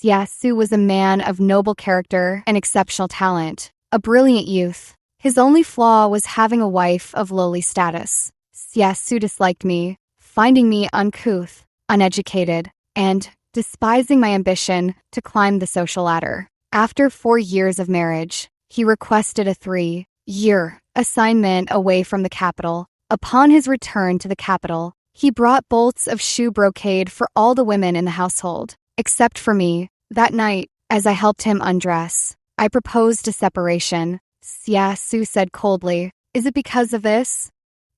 Xiaosu was a man of noble character and exceptional talent, a brilliant youth. His only flaw was having a wife of lowly status. Xiaosu disliked me, finding me uncouth, uneducated, and despising my ambition to climb the social ladder. After 4 years of marriage, he requested a 3-year assignment away from the capital. Upon his return to the capital, he brought bolts of shoe brocade for all the women in the household, except for me. That night, as I helped him undress, I proposed a separation. Xiaosu said coldly, "Is it because of this?"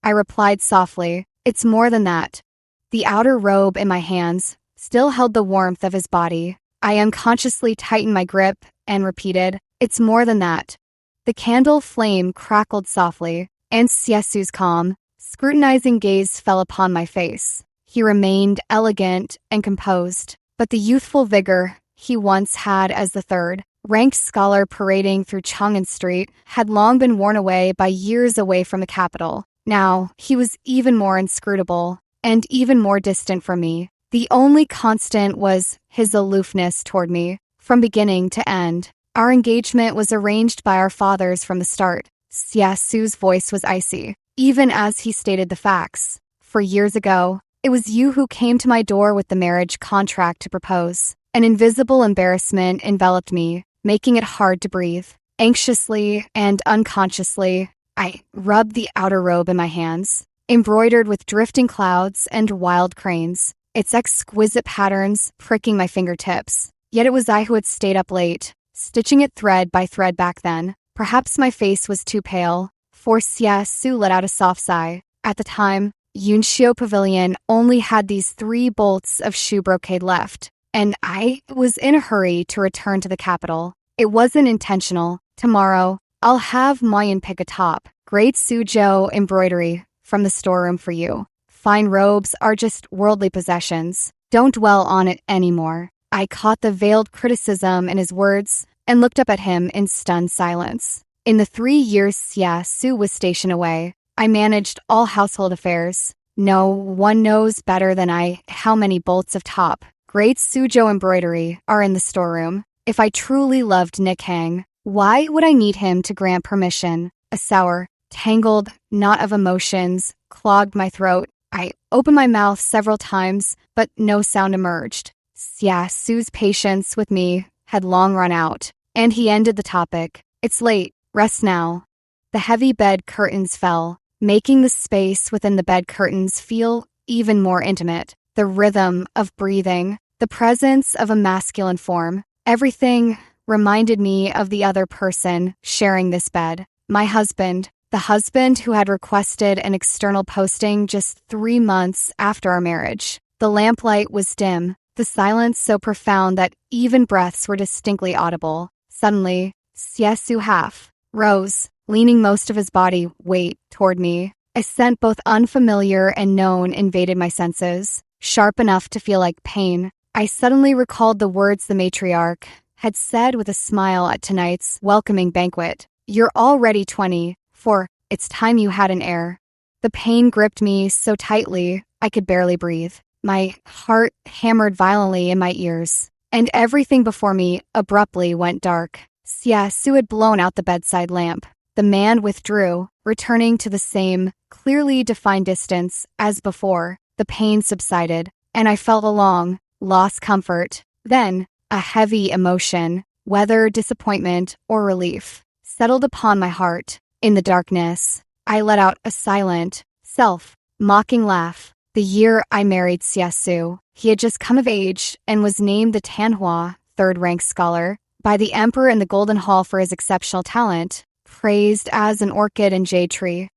I replied softly, "It's more than that." The outer robe in my hands still held the warmth of his body. I unconsciously tightened my grip and repeated, "It's more than that." The candle flame crackled softly, and Xiaosu's calm, scrutinizing gaze fell upon my face. He remained elegant and composed, but the youthful vigor he once had as the third-ranked scholar parading through Chang'an Street had long been worn away by years away from the capital. Now, he was even more inscrutable and even more distant from me. The only constant was his aloofness toward me, from beginning to end. Our engagement was arranged by our fathers from the start. Xiaosu's voice was icy, even as he stated the facts. "For years ago, it was you who came to my door with the marriage contract to propose." An invisible embarrassment enveloped me, making it hard to breathe. Anxiously and unconsciously, I rubbed the outer robe in my hands, embroidered with drifting clouds and wild cranes, its exquisite patterns pricking my fingertips. Yet it was I who had stayed up late, stitching it thread by thread back then. Perhaps my face was too pale, for Xiaosu let out a soft sigh. At the time, Yunxiu Pavilion only had these 3 bolts of shoe brocade left, and I was in a hurry to return to the capital. It wasn't intentional. Tomorrow, I'll have Mayan pick a top, great Suzhou embroidery from the storeroom for you. Fine robes are just worldly possessions. Don't dwell on it anymore. I caught the veiled criticism in his words and looked up at him in stunned silence. In the 3 years Xiaosu was stationed away, I managed all household affairs. No one knows better than I how many bolts of top, great Suzhou embroidery, are in the storeroom. If I truly loved Nick Hang, why would I need him to grant permission? A sour, tangled knot of emotions clogged my throat. I opened my mouth several times, but no sound emerged. Xiaosu's patience with me had long run out, and he ended the topic. "It's late. Rest now." The heavy bed curtains fell, making the space within the bed curtains feel even more intimate. The rhythm of breathing, the presence of a masculine form, everything reminded me of the other person sharing this bed. My husband, the husband who had requested an external posting just 3 months after our marriage. The lamplight was dim, the silence so profound that even breaths were distinctly audible. Suddenly, Xiaosu rose, leaning most of his body weight toward me. A scent both unfamiliar and known invaded my senses, sharp enough to feel like pain. I suddenly recalled the words the matriarch had said with a smile at tonight's welcoming banquet. "You're already 24. It's time you had an heir." The pain gripped me so tightly I could barely breathe. My heart hammered violently in my ears, and everything before me abruptly went dark. Xiaosu had blown out the bedside lamp. The man withdrew, returning to the same clearly defined distance as before. The pain subsided, and I felt a long, lost comfort. Then, a heavy emotion, whether disappointment or relief, settled upon my heart. In the darkness, I let out a silent, self-mocking laugh. The year I married Xiaosu, he had just come of age and was named the Tanhua, 3rd-ranked scholar, by the emperor in the Golden Hall for his exceptional talent, praised as an orchid and jade tree.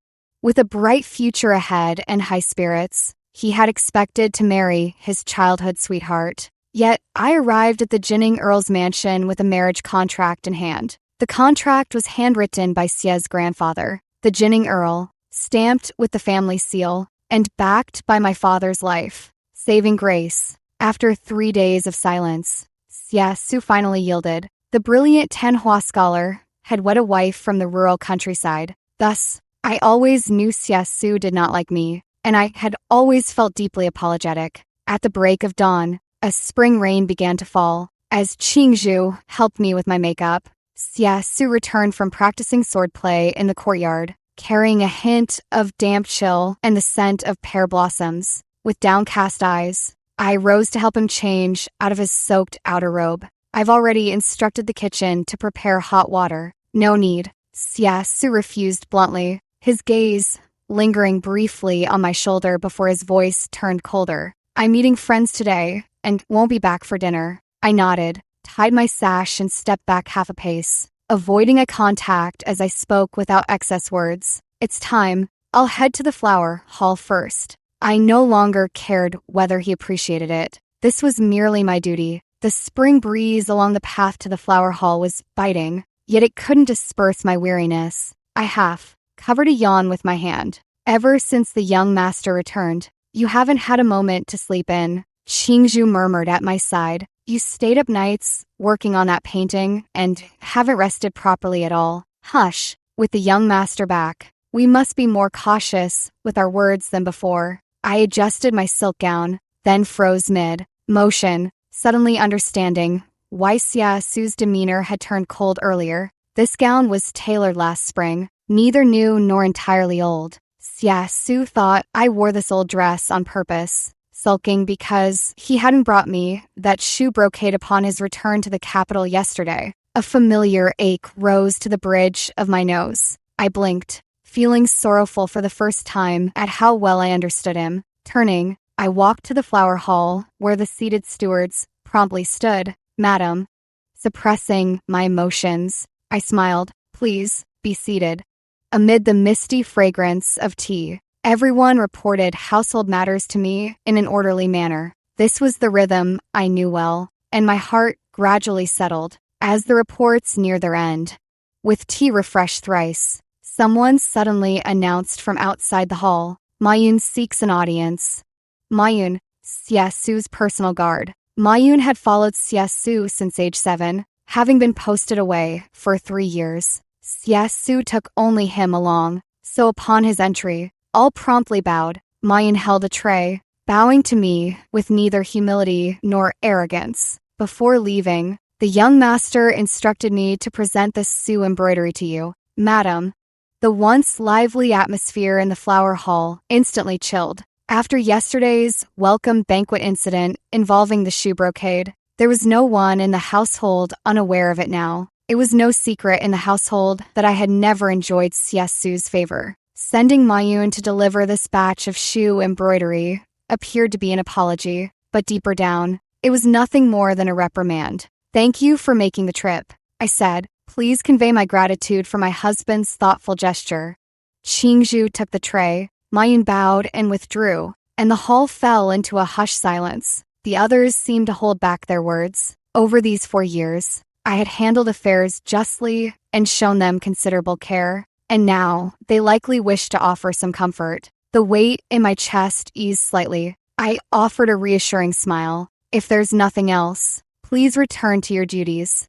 With a bright future ahead and high spirits, he had expected to marry his childhood sweetheart. Yet, I arrived at the Jinning Earl's mansion with a marriage contract in hand. The contract was handwritten by Xie's grandfather, the Jinning Earl, stamped with the family seal, and backed by my father's life. Saving grace. After 3 days of silence, Xiaosu finally yielded. The brilliant Tanhua scholar had wed a wife from the rural countryside. Thus, I always knew Xiaosu did not like me, and I had always felt deeply apologetic. At the break of dawn, a spring rain began to fall. as Qingzhu helped me with my makeup. Su returned from practicing swordplay in the courtyard, carrying a hint of damp chill and the scent of pear blossoms. With downcast eyes, I rose to help him change out of his soaked outer robe. I've already instructed the kitchen to prepare hot water. No need. Su refused bluntly, his gaze lingering briefly on my shoulder before his voice turned colder. I'm meeting friends today and won't be back for dinner. I nodded, tied my sash, and stepped back half a pace, avoiding eye contact as I spoke without excess words. It's time. I'll head to the flower hall first. I no longer cared whether he appreciated it. This was merely my duty. The spring breeze along the path to the flower hall was biting, yet it couldn't disperse my weariness. I half covered a yawn with my hand. Ever since the young master returned, you haven't had a moment to sleep in, Qingzhu murmured at my side. You stayed up nights working on that painting and haven't rested properly at all. Hush. With the young master back, we must be more cautious with our words than before. I adjusted my silk gown, then froze mid-motion, suddenly understanding why Su's demeanor had turned cold earlier. This gown was tailored last spring, neither new nor entirely old. Su thought I wore this old dress on purpose, sulking because he hadn't brought me that shoe brocade upon his return to the capital yesterday. A familiar ache rose to the bridge of my nose. I blinked, feeling sorrowful for the first time at how well I understood him. Turning, I walked to the flower hall, where the seated stewards promptly stood. Madam. Suppressing my emotions, I smiled. Please, be seated. Amid the misty fragrance of tea, everyone reported household matters to me in an orderly manner. This was the rhythm I knew well, and my heart gradually settled as the reports neared their end. With tea refreshed thrice, someone suddenly announced from outside the hall, Mayun seeks an audience. Mayun, Su's personal guard. Mayun had followed Su since age 7, having been posted away for 3 years. Su took only him along, so upon his entry, all promptly bowed. Mayun held a tray, bowing to me with neither humility nor arrogance. Before leaving, the young master instructed me to present this Su embroidery to you, madam. The once lively atmosphere in the flower hall instantly chilled. After yesterday's welcome banquet incident involving the shoe brocade, there was no one in the household unaware of it now. It was no secret in the household that I had never enjoyed Su's favor. Sending Mayun to deliver this batch of shoe embroidery appeared to be an apology, but deeper down, it was nothing more than a reprimand. Thank you for making the trip, I said. Please convey my gratitude for my husband's thoughtful gesture. Qingzhu took the tray, Mayun bowed and withdrew, and the hall fell into a hushed silence. The others seemed to hold back their words. Over these 4 years, I had handled affairs justly and shown them considerable care, and now they likely wished to offer some comfort. The weight in my chest eased slightly. I offered a reassuring smile. If there's nothing else, please return to your duties.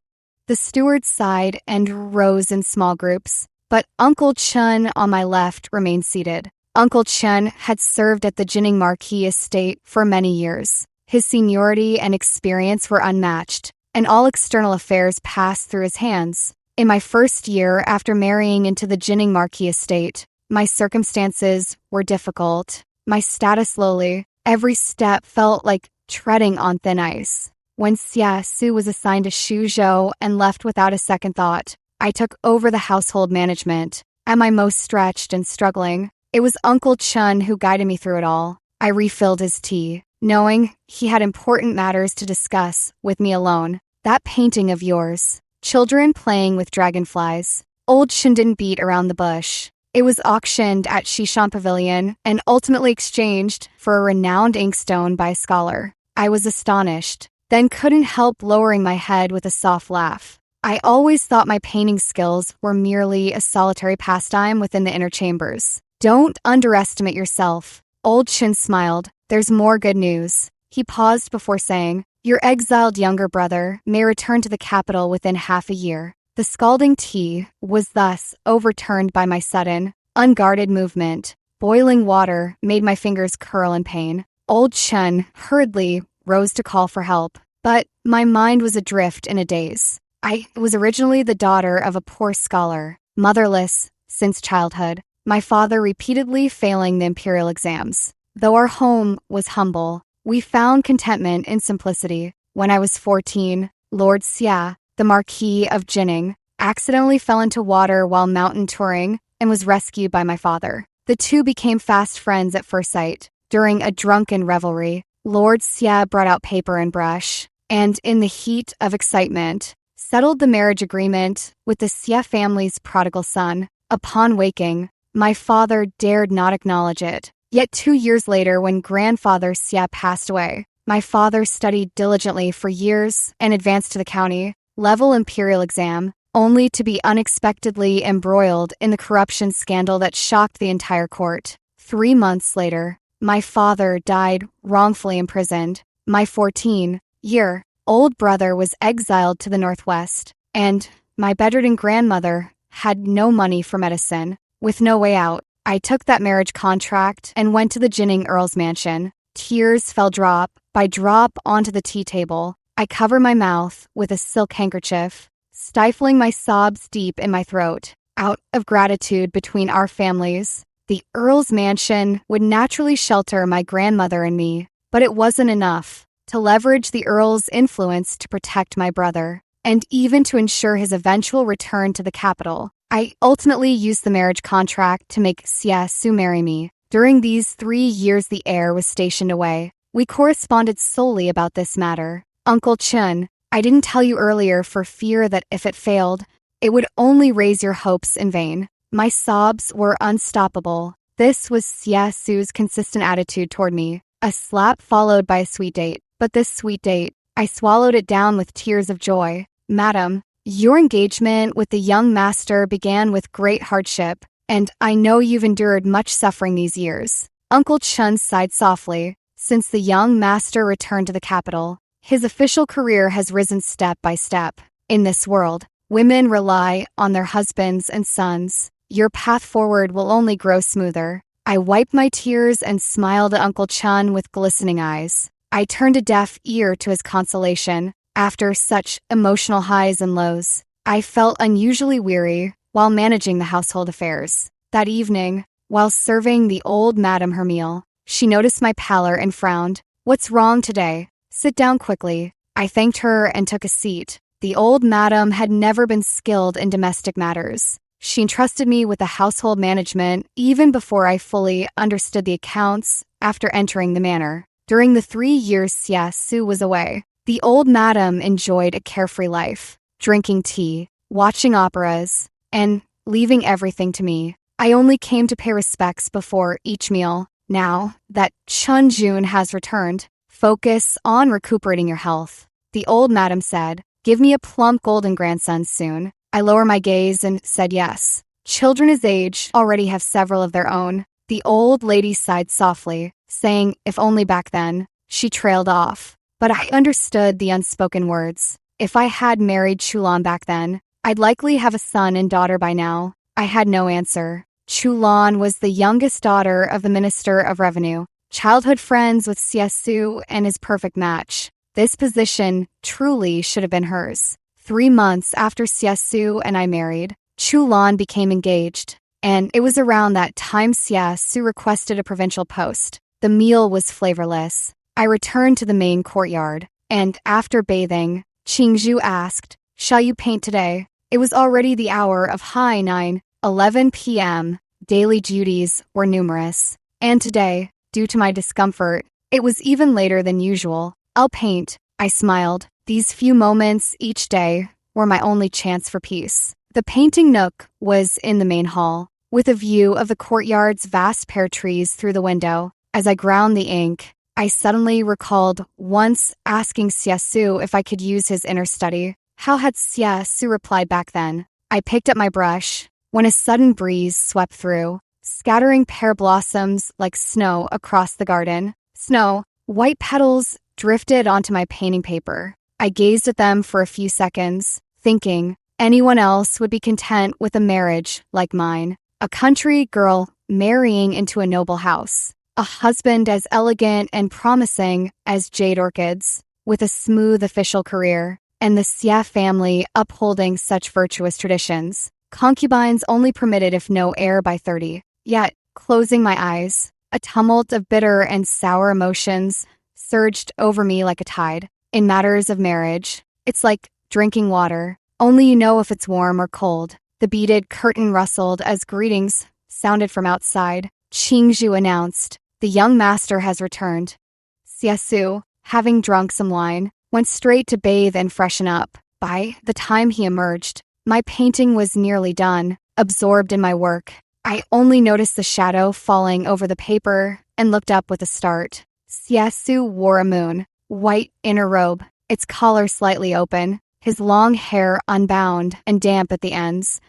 The stewards sighed and rose in small groups, but Uncle Chun on my left remained seated. Uncle Chun had served at the Jinning Marquis estate for many years. His seniority and experience were unmatched, and all external affairs passed through his hands. In my first year after marrying into the Jinning Marquis estate, my circumstances were difficult. My status lowly. Every step felt like treading on thin ice. When Su was assigned to Shuzhou and left without a second thought, I took over the household management. At my most stretched and struggling, it was Uncle Chun who guided me through it all. I refilled his tea, knowing he had important matters to discuss with me alone. That painting of yours, children playing with dragonflies. Old Chun didn't beat around the bush. It was auctioned at Shishan Pavilion and ultimately exchanged for a renowned inkstone by a scholar. I was astonished, then couldn't help lowering my head with a soft laugh. I always thought my painting skills were merely a solitary pastime within the inner chambers. Don't underestimate yourself. Old Chun smiled. There's more good news. He paused before saying, your exiled younger brother may return to the capital within half a year. The scalding tea was thus overturned by my sudden, unguarded movement. Boiling water made my fingers curl in pain. Old Chun hurriedly rose to call for help, but my mind was adrift in a daze. I was originally the daughter of a poor scholar, motherless since childhood, my father repeatedly failing the imperial exams. Though our home was humble, we found contentment in simplicity. When I was 14, Lord Xia, the Marquis of Jinning, accidentally fell into water while mountain touring and was rescued by my father. The two became fast friends at first sight. During a drunken revelry, Lord Xia brought out paper and brush, and in the heat of excitement, settled the marriage agreement with the Xia family's prodigal son. Upon waking, my father dared not acknowledge it. Yet 2 years later, when grandfather Xia passed away, my father studied diligently for years and advanced to the county level imperial exam, only to be unexpectedly embroiled in the corruption scandal that shocked the entire court. 3 months later, my father died wrongfully imprisoned. My 14-year-old brother was exiled to the northwest, and my bedridden grandmother had no money for medicine. With no way out, I took that marriage contract and went to the Jinning Earl's mansion. Tears fell drop by drop onto the tea table. I covered my mouth with a silk handkerchief, stifling my sobs deep in my throat. Out of gratitude between our families, the Earl's mansion would naturally shelter my grandmother and me, but it wasn't enough to leverage the Earl's influence to protect my brother, and even to ensure his eventual return to the capital. I ultimately used the marriage contract to make Xia Su marry me. During these 3 years the heir was stationed away. We corresponded solely about this matter. Uncle Chun, I didn't tell you earlier for fear that if it failed, it would only raise your hopes in vain. My sobs were unstoppable. This was Xia Su's consistent attitude toward me. A slap followed by a sweet date. But this sweet date, I swallowed it down with tears of joy. Madam, your engagement with the young master began with great hardship, and I know you've endured much suffering these years. Uncle Chun sighed softly. Since the young master returned to the capital, his official career has risen step by step. In this world, women rely on their husbands and sons. Your path forward will only grow smoother. I wiped my tears and smiled at Uncle Chun with glistening eyes. I turned a deaf ear to his consolation. After such emotional highs and lows, I felt unusually weary while managing the household affairs. That evening, while serving the old madam her meal, she noticed my pallor and frowned. "What's wrong today? Sit down quickly." I thanked her and took a seat. The old madam had never been skilled in domestic matters. She entrusted me with the household management even before I fully understood the accounts after entering the manor. During the 3 years Xia Su was away, the old madam enjoyed a carefree life, drinking tea, watching operas, and leaving everything to me. I only came to pay respects before each meal. Now that Chun Jun has returned, focus on recuperating your health, the old madam said. Give me a plump golden grandson soon. I lowered my gaze and said yes. Children his age already have several of their own. The old lady sighed softly, saying, if only back then. She trailed off. But I understood the unspoken words. If I had married Chulan back then, I'd likely have a son and daughter by now. I had no answer. Chulan was the youngest daughter of the Minister of Revenue, childhood friends with Xia Su and his perfect match. This position truly should have been hers. 3 months after Xia Su and I married, Chulan became engaged, and it was around that time Xia Su requested a provincial post. The meal was flavorless. I returned to the main courtyard, and after bathing, Qingzhu asked, "Shall you paint today?" It was already the hour of high 9:11 p.m. Daily duties were numerous, and today, due to my discomfort, it was even later than usual. "I'll paint," I smiled. These few moments each day were my only chance for peace. The painting nook was in the main hall, with a view of the courtyard's vast pear trees through the window. As I ground the ink, I suddenly recalled once asking Xia Su if I could use his inner study. How had Xia Su replied back then? I picked up my brush when a sudden breeze swept through, scattering pear blossoms like snow across the garden. Snow, white petals drifted onto my painting paper. I gazed at them for a few seconds, thinking anyone else would be content with a marriage like mine. A country girl marrying into a noble house. A husband as elegant and promising as jade orchids. with a smooth official career, and the Xia family upholding such virtuous traditions. Concubines only permitted if no heir by 30. Yet, closing my eyes, a tumult of bitter and sour emotions surged over me like a tide. In matters of marriage, it's like drinking water. Only you know if it's warm or cold. The beaded curtain rustled as greetings sounded from outside. Qingzhu announced, "The young master has returned." Xiesu, having drunk some wine, went straight to bathe and freshen up. By the time he emerged, my painting was nearly done. Absorbed in my work, I only noticed the shadow falling over the paper and looked up with a start. Xiesu wore a white inner robe, its collar slightly open, his long hair unbound and damp at the ends.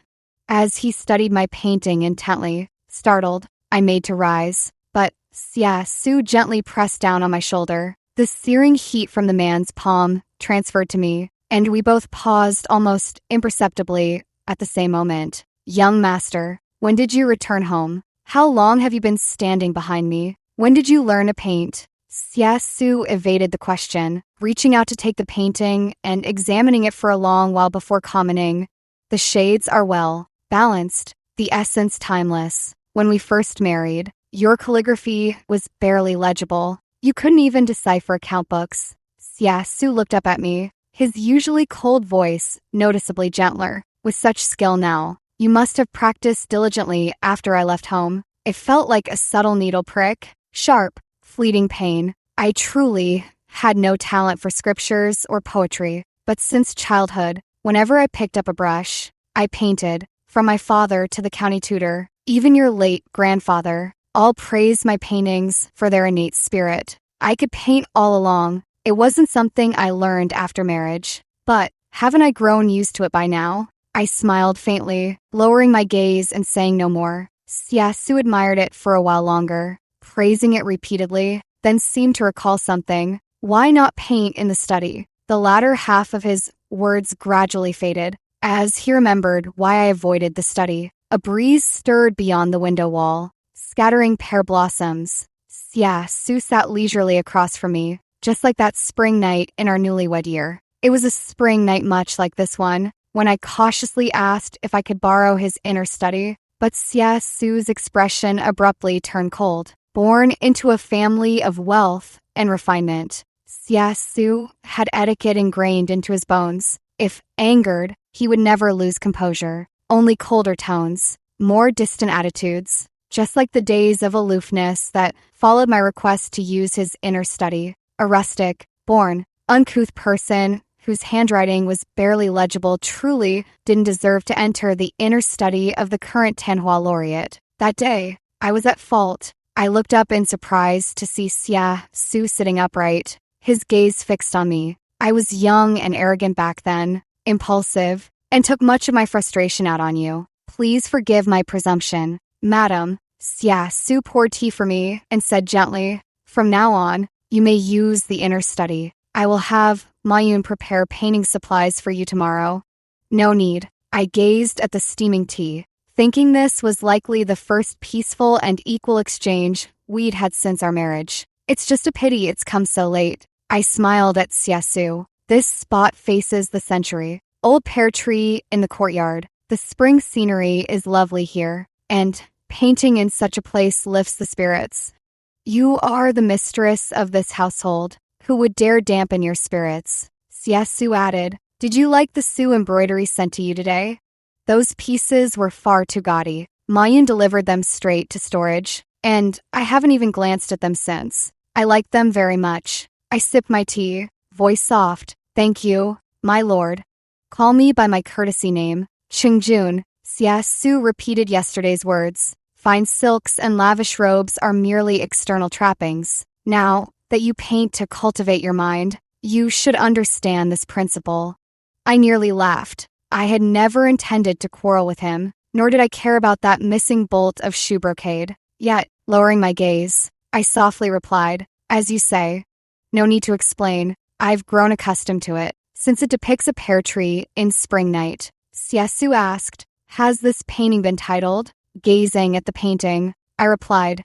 As he studied my painting intently, startled, I made to rise, but Xiesu gently pressed down on my shoulder. The searing heat from the man's palm transferred to me, and we both paused almost imperceptibly at the same moment. "Young master, when did you return home? How long have you been standing behind me? When did you learn to paint?" Xiesu evaded the question, reaching out to take the painting and examining it for a long while before commenting, "The shades are well balanced, the essence timeless. When we first married, your calligraphy was barely legible. You couldn't even decipher account books." Xiesu looked up at me, his usually cold voice noticeably gentler. "With such skill now, you must have practiced diligently after I left home." It felt like a subtle needle prick, sharp, fleeting pain. I truly had no talent for scriptures or poetry, but since childhood, whenever I picked up a brush, I painted. From my father to the county tutor, even your late grandfather, all praised my paintings for their innate spirit. I could paint all along. It wasn't something I learned after marriage. But haven't I grown used to it by now? I smiled faintly, lowering my gaze and saying no more. Xiesu admired it for a while longer, praising it repeatedly, then seemed to recall something. Why not paint in the study? The latter half of his words gradually faded, as he remembered why I avoided the study. A breeze stirred beyond the window wall, scattering pear blossoms. Xiesu sat leisurely across from me, just like that spring night in our newlywed year. It was a spring night much like this one, when I cautiously asked if I could borrow his inner study, but Xiesu's expression abruptly turned cold. Born into a family of wealth and refinement, Xiesu had etiquette ingrained into his bones. If angered, he would never lose composure, only colder tones, more distant attitudes, just like the days of aloofness that followed my request to use his inner study. A rustic, born, uncouth person whose handwriting was barely legible truly didn't deserve to enter the inner study of the current Tanhua laureate. That day, I was at fault. I looked up in surprise to see Xiesu sitting upright, his gaze fixed on me. I was young and arrogant back then, impulsive, and took much of my frustration out on you. Please forgive my presumption. Madam, Xiesu poured tea for me and said gently, "From now on, you may use the inner study. I will have Mayun prepare painting supplies for you tomorrow." No need. I gazed at the steaming tea, thinking this was likely the first peaceful and equal exchange we'd had since our marriage. It's just a pity it's come so late. I smiled at Xiesu. This spot faces the century. Old pear tree in the courtyard. The spring scenery is lovely here, and painting in such a place lifts the spirits. You are the mistress of this household. Who would dare dampen your spirits? Xiesu added, "Did you like the Sioux embroidery sent to you today?" Those pieces were far too gaudy. Mayun delivered them straight to storage, and I haven't even glanced at them since. I liked them very much. I sipped my tea, voice soft. "Thank you, my lord. Call me by my courtesy name, Qingjun." Xiesu repeated yesterday's words. Fine silks and lavish robes are merely external trappings. Now that you paint to cultivate your mind, you should understand this principle. I nearly laughed. I had never intended to quarrel with him, nor did I care about that missing bolt of shoe brocade. Yet, lowering my gaze, I softly replied, "As you say. No need to explain. I've grown accustomed to it, since it depicts a pear tree in spring night." Xiesu asked, "Has this painting been titled?" Gazing at the painting, I replied,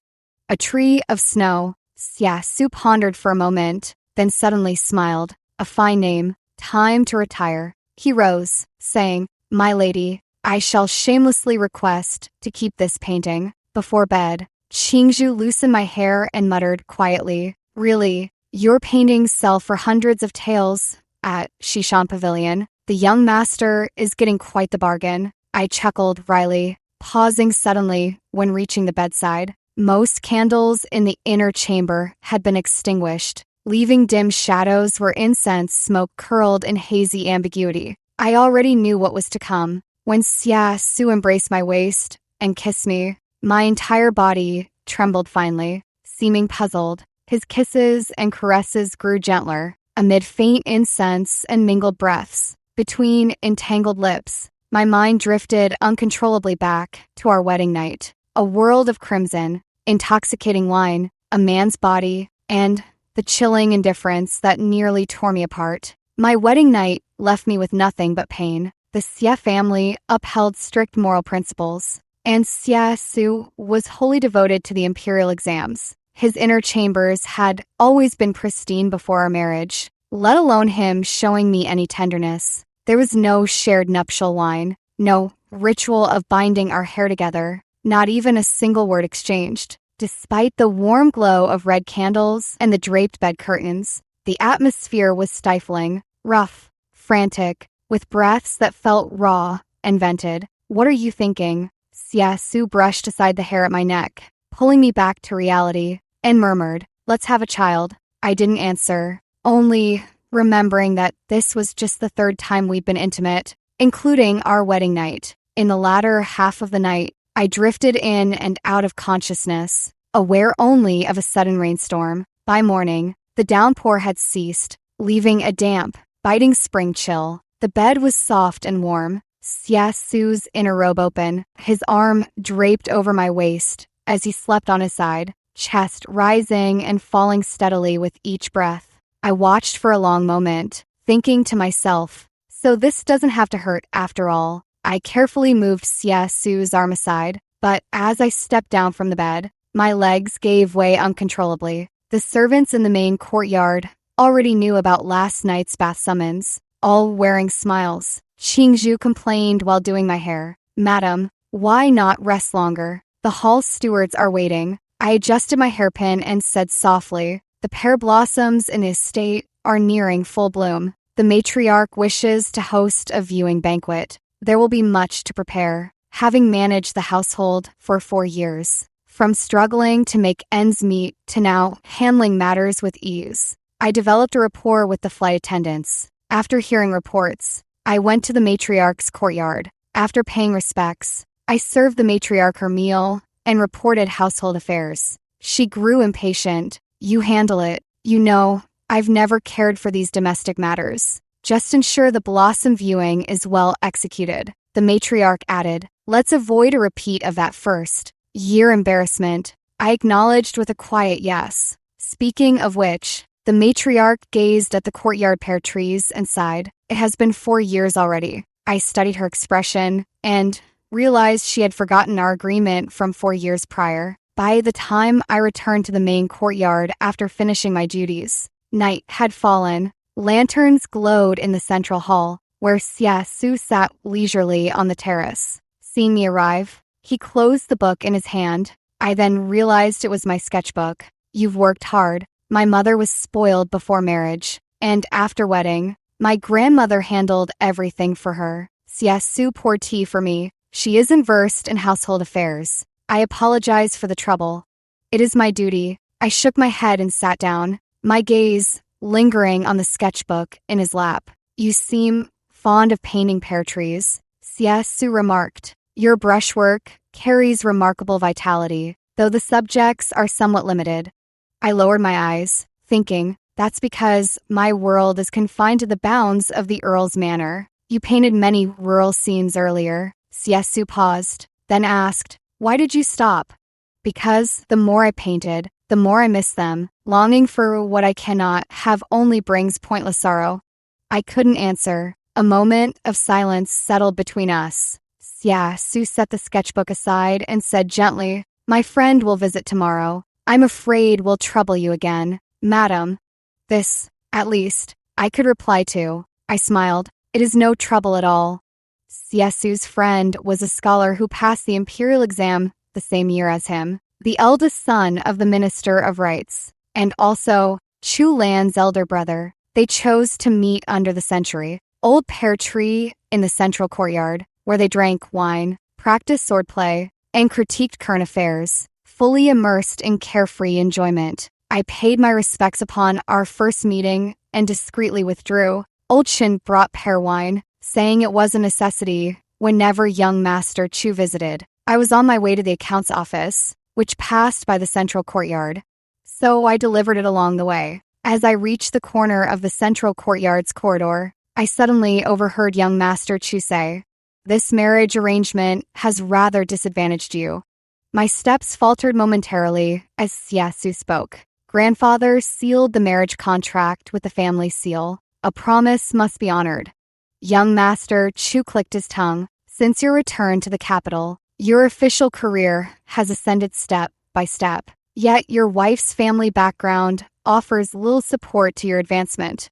"A Tree of Snow." Xiesu pondered for a moment, then suddenly smiled. A fine name. Time to retire. He rose, saying, My lady, I shall shamelessly request to keep this painting. Before bed, Qingzhu loosened my hair and muttered quietly, Really, your paintings sell for hundreds of taels at Shishan Pavilion. The young master is getting quite the bargain. I chuckled wryly, pausing suddenly when reaching the bedside. Most candles in the inner chamber had been extinguished, leaving dim shadows where incense smoke curled in hazy ambiguity. I already knew what was to come. When Xia Su embraced my waist and kissed me, my entire body trembled finely. Seeming puzzled, his kisses and caresses grew gentler, amid faint incense and mingled breaths. Between entangled lips, my mind drifted uncontrollably back to our wedding night. A world of crimson, intoxicating wine, a man's body, and the chilling indifference that nearly tore me apart. My wedding night left me with nothing but pain. The Xie family upheld strict moral principles, and Xia Su was wholly devoted to the imperial exams. His inner chambers had always been pristine before our marriage, let alone him showing me any tenderness. There was no shared nuptial wine, no ritual of binding our hair together, not even a single word exchanged. Despite the warm glow of red candles and the draped bed curtains, the atmosphere was stifling, rough, frantic, with breaths that felt raw and vented. What are you thinking? Xia Su brushed aside the hair at my neck, pulling me back to reality, and murmured, Let's have a child. I didn't answer, only remembering that this was just the third time we'd been intimate, including our wedding night. In the latter half of the night, I drifted in and out of consciousness, aware only of a sudden rainstorm. By morning, the downpour had ceased, leaving a damp, biting spring chill. The bed was soft and warm, Xia Su's inner robe open, his arm draped over my waist as he slept on his side, chest rising and falling steadily with each breath. I watched for a long moment, thinking to myself, so this doesn't have to hurt after all. I carefully moved Xia Su's arm aside, but as I stepped down from the bed, my legs gave way uncontrollably. The servants in the main courtyard already knew about last night's bath summons, all wearing smiles. Qingzhu complained while doing my hair. Madam, why not rest longer? The hall stewards are waiting. I adjusted my hairpin and said softly, The pear blossoms in his estate are nearing full bloom. The matriarch wishes to host a viewing banquet. There will be much to prepare, having managed the household for 4 years. From struggling to make ends meet to now handling matters with ease, I developed a rapport with the flight attendants. After hearing reports, I went to the matriarch's courtyard. After paying respects, I served the matriarch her meal and reported household affairs. She grew impatient. You handle it. You know, I've never cared for these domestic matters. Just ensure the blossom viewing is well executed. The matriarch added, Let's avoid a repeat of that first year embarrassment. I acknowledged with a quiet yes. Speaking of which, the matriarch gazed at the courtyard pear trees and sighed. It has been 4 years already. I studied her expression and realized she had forgotten our agreement from 4 years prior. By the time I returned to the main courtyard after finishing my duties, night had fallen. Lanterns glowed in the central hall, where Xia Su sat leisurely on the terrace. Seeing me arrive, he closed the book in his hand. I then realized it was my sketchbook. You've worked hard. My mother was spoiled before marriage, and after wedding, my grandmother handled everything for her. Xia Su poured tea for me. She isn't versed in household affairs. I apologize for the trouble. It is my duty. I shook my head and sat down, my gaze lingering on the sketchbook in his lap. You seem fond of painting pear trees, Xia Su remarked. Your brushwork carries remarkable vitality, though the subjects are somewhat limited. I lowered my eyes, thinking, that's because my world is confined to the bounds of the Earl's manor. You painted many rural scenes earlier. Xia Su paused, then asked, Why did you stop? Because the more I painted, the more I miss them. Longing for what I cannot have only brings pointless sorrow. I couldn't answer. A moment of silence settled between us. Xia Su set the sketchbook aside and said gently, My friend will visit tomorrow. I'm afraid we'll trouble you again. Madam, this, at least, I could reply to. I smiled. It is no trouble at all. Siesu's friend was a scholar who passed the imperial exam the same year as him, the eldest son of the Minister of Rites, and also Chu Lan's elder brother. They chose to meet under the century-old pear tree in the central courtyard, where they drank wine, practiced swordplay, and critiqued current affairs, fully immersed in carefree enjoyment. I paid my respects upon our first meeting and discreetly withdrew. Old Shin brought pear wine, saying it was a necessity whenever young Master Chu visited. I was on my way to the accounts office, which passed by the central courtyard, so I delivered it along the way. As I reached the corner of the central courtyard's corridor, I suddenly overheard young Master Chu say, "This marriage arrangement has rather disadvantaged you." My steps faltered momentarily as Siesu spoke. Grandfather sealed the marriage contract with the family seal. A promise must be honored. Young Master Chu clicked his tongue. Since your return to the capital, your official career has ascended step by step. Yet your wife's family background offers little support to your advancement.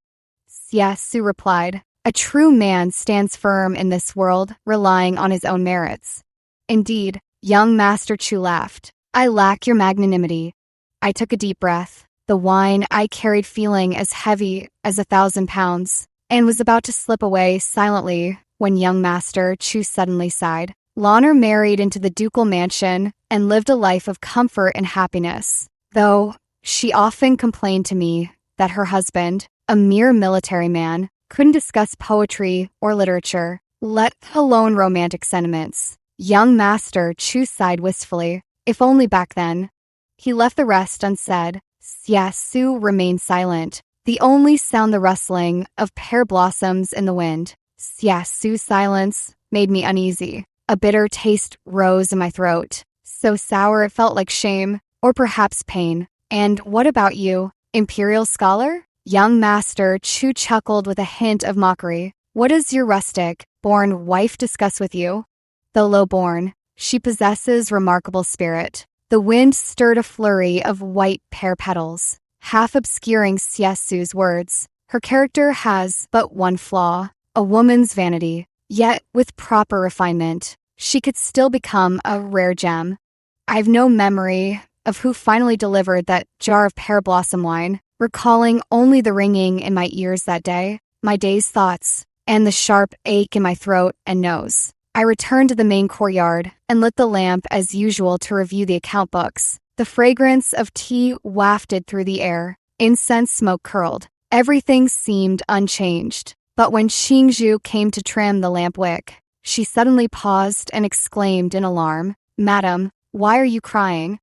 Siesu replied, "A true man stands firm in this world, relying on his own merits." Indeed, young Master Chu laughed. "I lack your magnanimity." I took a deep breath, the wine I carried feeling as heavy as 1,000 pounds, and was about to slip away silently when young Master Chu suddenly sighed. Lanner married into the ducal mansion and lived a life of comfort and happiness, though she often complained to me that her husband, a mere military man, couldn't discuss poetry or literature, let alone romantic sentiments. Young Master Chu sighed wistfully. If only back then. He left the rest unsaid. Siesu remained silent, the only sound the rustling of pear blossoms in the wind. Siesu's silence made me uneasy. A bitter taste rose in my throat, so sour it felt like shame, or perhaps pain. "And what about you, imperial scholar?" Young Master Chu chuckled with a hint of mockery. "What does your rustic-born wife discuss with you?" Though low-born, she possesses remarkable spirit. The wind stirred a flurry of white pear petals, half obscuring Siesu's words. Her character has but one flaw, a woman's vanity. Yet, with proper refinement, she could still become a rare gem. I've no memory of who finally delivered that jar of pear blossom wine, recalling only the ringing in my ears that day, my day's thoughts, and the sharp ache in my throat and nose. I returned to the main courtyard and lit the lamp as usual to review the account books. The fragrance of tea wafted through the air. Incense smoke curled. Everything seemed unchanged. But when Xingzhu came to trim the lamp wick, she suddenly paused and exclaimed in alarm, "Madam, why are you crying?"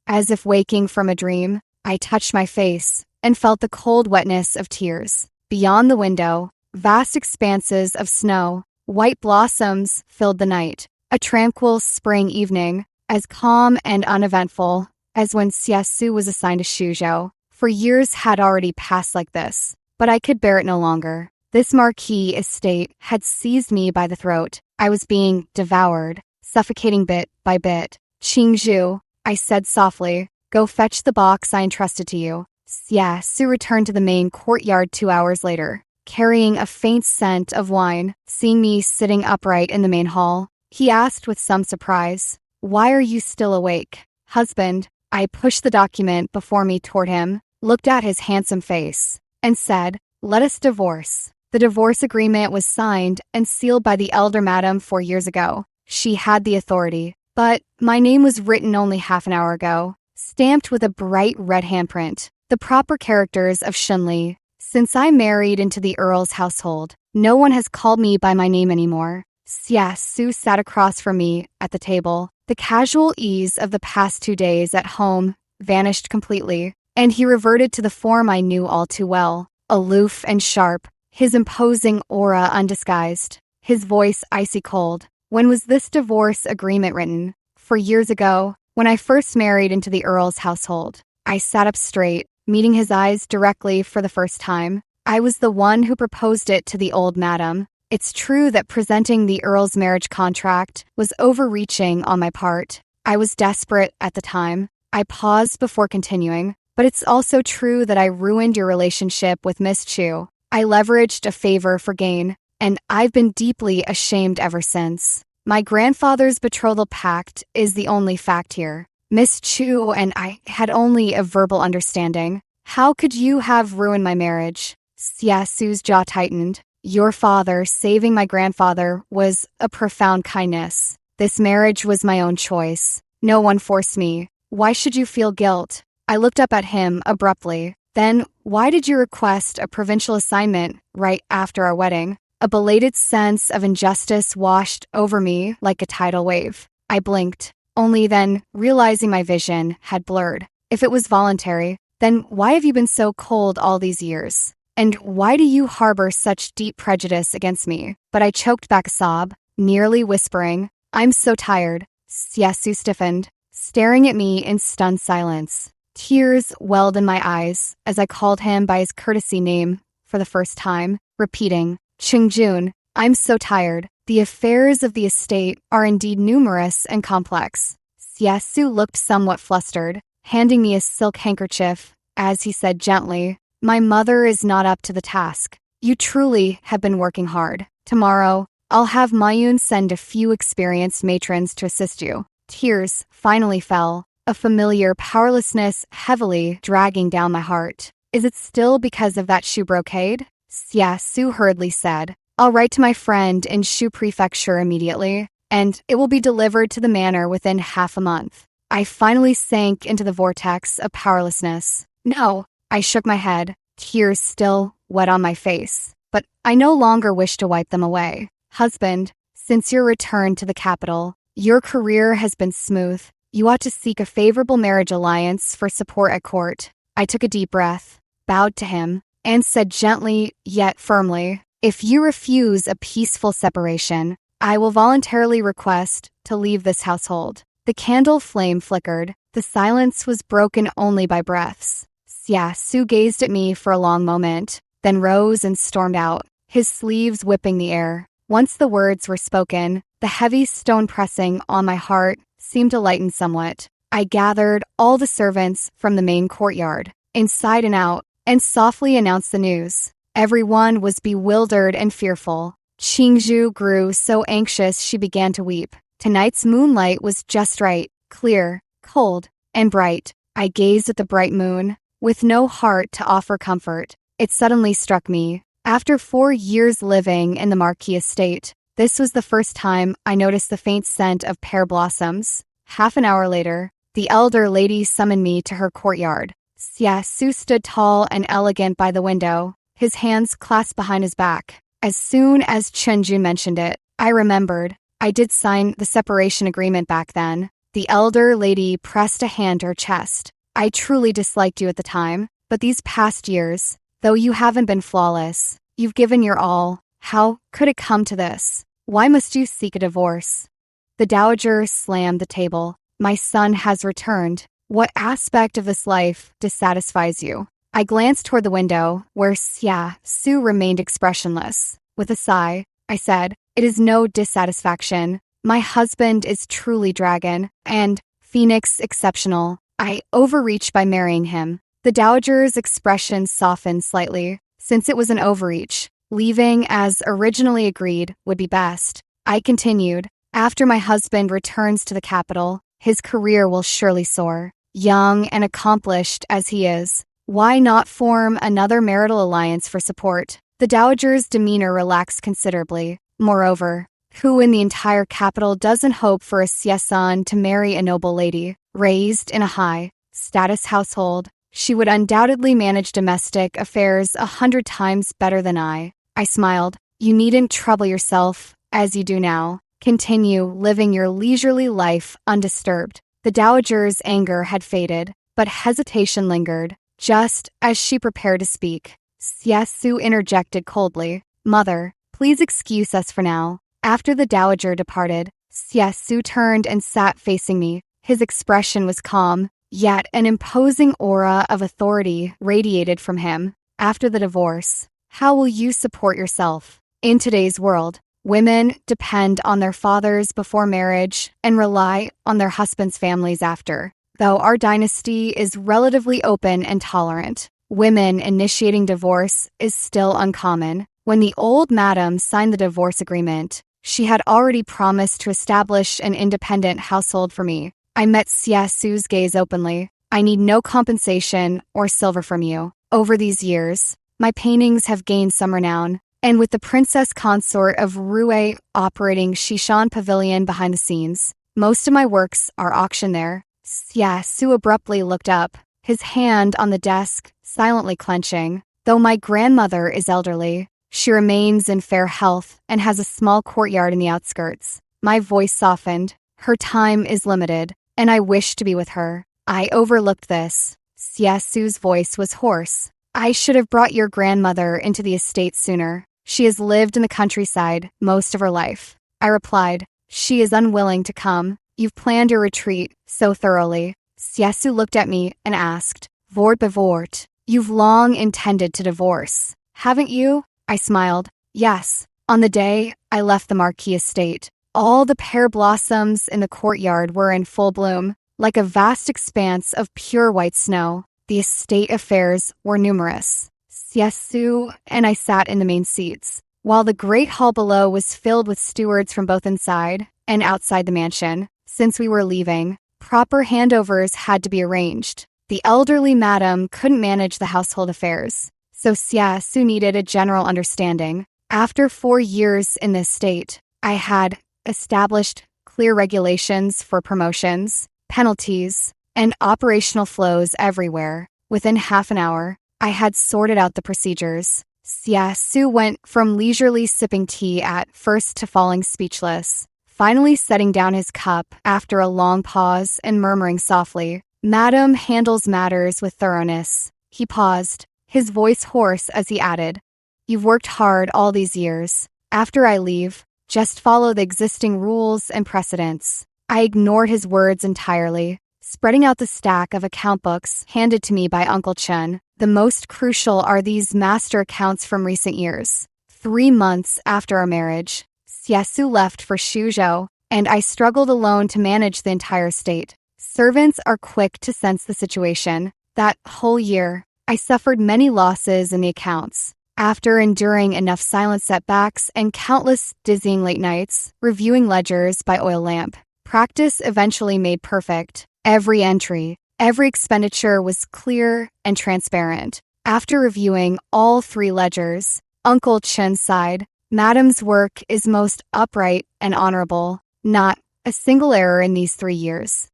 As if waking from a dream, I touched my face and felt the cold wetness of tears. Beyond the window, vast expanses of snow, white blossoms filled the night. A tranquil spring evening, as calm and uneventful as when Siesu was assigned to Shuzhou. For years had already passed like this, but I could bear it no longer. This marquis estate had seized me by the throat. I was being devoured, suffocating bit by bit. "Qingzhu," I said softly, "go fetch the box I entrusted to you." Siesu returned to the main courtyard 2 hours later, carrying a faint scent of wine. Seeing me sitting upright in the main hall, he asked with some surprise, "Why are you still awake, husband?" I pushed the document before me toward him, looked at his handsome face, and said, "Let us divorce." The divorce agreement was signed and sealed by the elder madam 4 years ago. She had the authority, but my name was written only half an hour ago, stamped with a bright red handprint, the proper characters of Shunli. Since I married into the Earl's household, no one has called me by my name anymore. Siesu sat across from me at the table. The casual ease of the past 2 days at home vanished completely, and he reverted to the form I knew all too well, aloof and sharp, his imposing aura undisguised, his voice icy cold. "When was this divorce agreement written?" "4 years ago, when I first married into the Earl's household." I sat up straight, meeting his eyes directly for the first time. "I was the one who proposed it to the old madam. It's true that presenting the Earl's marriage contract was overreaching on my part. I was desperate at the time." I paused before continuing. "But it's also true that I ruined your relationship with Miss Chu." I leveraged a favor for gain, and I've been deeply ashamed ever since. My grandfather's betrothal pact is the only fact here. Miss Chu and I had only a verbal understanding. How could you have ruined my marriage? Su's jaw tightened. Your father saving my grandfather was a profound kindness. This marriage was my own choice. No one forced me. Why should you feel guilt? I looked up at him abruptly. Then, why did you request a provincial assignment right after our wedding? A belated sense of injustice washed over me like a tidal wave. I blinked, only then realizing my vision had blurred. If it was voluntary, then why have you been so cold all these years? And why do you harbor such deep prejudice against me? But I choked back a sob, nearly whispering, I'm so tired. Su stiffened, staring at me in stunned silence. Tears welled in my eyes as I called him by his courtesy name for the first time, repeating, Qingjun, I'm so tired. The affairs of the estate are indeed numerous and complex. Su looked somewhat flustered, handing me a silk handkerchief, as he said gently, my mother is not up to the task. You truly have been working hard. Tomorrow, I'll have Mayun send a few experienced matrons to assist you. Tears finally fell, a familiar powerlessness heavily dragging down my heart. Is it still because of that shoe brocade? Su hurriedly said, I'll write to my friend in Shu Prefecture immediately, and it will be delivered to the manor within half a month. I finally sank into the vortex of powerlessness. No, I shook my head, tears still wet on my face, but I no longer wish to wipe them away. Husband, since your return to the capital, your career has been smooth. You ought to seek a favorable marriage alliance for support at court. I took a deep breath, bowed to him, and said gently yet firmly, if you refuse a peaceful separation, I will voluntarily request to leave this household. The candle flame flickered. The silence was broken only by breaths. Su gazed at me for a long moment, then rose and stormed out, his sleeves whipping the air. Once the words were spoken, the heavy stone pressing on my heart seemed to lighten somewhat. I gathered all the servants from the main courtyard, inside and out, and softly announced the news. Everyone was bewildered and fearful. Qingzhu grew so anxious she began to weep. Tonight's moonlight was just right, clear, cold, and bright. I gazed at the bright moon, with no heart to offer comfort. It suddenly struck me. After 4 years living in the Marquis estate, this was the first time I noticed the faint scent of pear blossoms. Half an hour later, the elder lady summoned me to her courtyard. Su stood tall and elegant by the window, his hands clasped behind his back. As soon as Chenjun mentioned it, I remembered. I did sign the separation agreement back then. The elder lady pressed a hand to her chest. I truly disliked you at the time, but these past years, though you haven't been flawless, you've given your all. How could it come to this? Why must you seek a divorce? The dowager slammed the table. My son has returned. What aspect of this life dissatisfies you? I glanced toward the window, where Su remained expressionless. With a sigh, I said, it is no dissatisfaction. My husband is truly dragon, and Phoenix exceptional. I overreached by marrying him. The dowager's expression softened slightly, since it was an overreach. Leaving as originally agreed would be best. I continued, after my husband returns to the capital, his career will surely soar. Young and accomplished as he is, why not form another marital alliance for support? The dowager's demeanor relaxed considerably. Moreover, who in the entire capital doesn't hope for a Siesan to marry a noble lady? Raised in a high-status household, she would undoubtedly manage domestic affairs 100 times better than I. I smiled. You needn't trouble yourself, as you do now. Continue living your leisurely life undisturbed. The dowager's anger had faded, but hesitation lingered. Just as she prepared to speak, Su interjected coldly, Mother, please excuse us for now. After the dowager departed, Su turned and sat facing me. His expression was calm, yet an imposing aura of authority radiated from him. After the divorce, how will you support yourself? In today's world, women depend on their fathers before marriage and rely on their husbands' families after. Though our dynasty is relatively open and tolerant, women initiating divorce is still uncommon. When the old madam signed the divorce agreement, she had already promised to establish an independent household for me. I met Siasu's gaze openly. I need no compensation or silver from you. Over these years, my paintings have gained some renown, and with the princess consort of Rue operating Shishan Pavilion behind the scenes, most of my works are auctioned there. Siasu abruptly looked up, his hand on the desk, silently clenching. Though my grandmother is elderly, she remains in fair health and has a small courtyard in the outskirts. My voice softened. Her time is limited, and I wish to be with her. I overlooked this. Siasu's voice was hoarse. I should have brought your grandmother into the estate sooner. She has lived in the countryside most of her life. I replied. She is unwilling to come. You've planned your retreat so thoroughly. Siasu looked at me and asked, Vort bevort, you've long intended to divorce, haven't you? I smiled. Yes. On the day I left the Marquis estate, all the pear blossoms in the courtyard were in full bloom, like a vast expanse of pure white snow. The estate affairs were numerous. Siasu and I sat in the main seats, while the great hall below was filled with stewards from both inside and outside the mansion. Since we were leaving, proper handovers had to be arranged. The elderly madam couldn't manage the household affairs, so Siasu needed a general understanding. After 4 years in this state, I had established clear regulations for promotions, penalties, and operational flows everywhere. Within half an hour, I had sorted out the procedures. Siasu went from leisurely sipping tea at first to falling speechless, finally setting down his cup after a long pause and murmuring softly, Madam handles matters with thoroughness. He paused, his voice hoarse as he added, You've worked hard all these years. After I leave, just follow the existing rules and precedents. I ignored his words entirely, spreading out the stack of account books handed to me by Uncle Chen. The most crucial are these master accounts from recent years. 3 months after our marriage, Siasu left for Shuzhou, and I struggled alone to manage the entire estate. Servants are quick to sense the situation. That whole year, I suffered many losses in the accounts. After enduring enough silent setbacks and countless dizzying late nights, reviewing ledgers by oil lamp, practice eventually made perfect. Every entry, every expenditure was clear and transparent. After reviewing all 3 ledgers, Uncle Chen sighed, Madam's work is most upright and honorable. Not a single error in these 3 years.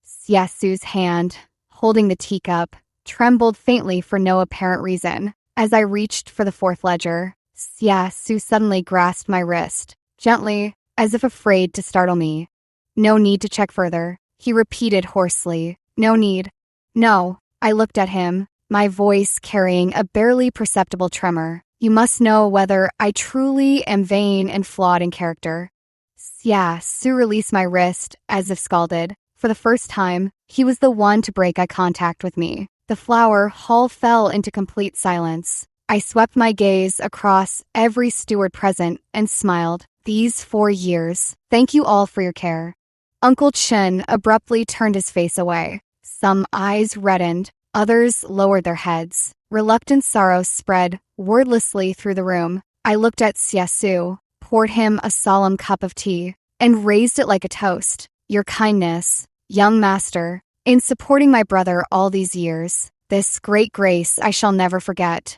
Siasu's hand, holding the teacup, trembled faintly for no apparent reason. As I reached for the 4th ledger, Siasu suddenly grasped my wrist, gently, as if afraid to startle me. No need to check further, he repeated hoarsely. No need. No. I looked at him, my voice carrying a barely perceptible tremor. You must know whether I truly am vain and flawed in character. Siasu released my wrist, as if scalded. For the first time, he was the one to break eye contact with me. The flower hall fell into complete silence. I swept my gaze across every steward present and smiled. These 4 years. Thank you all for your care. Uncle Chen abruptly turned his face away. Some eyes reddened, others lowered their heads. Reluctant sorrow spread wordlessly through the room. I looked at Siasu, poured him a solemn cup of tea, and raised it like a toast. Your kindness, young master, in supporting my brother all these years, this great grace I shall never forget.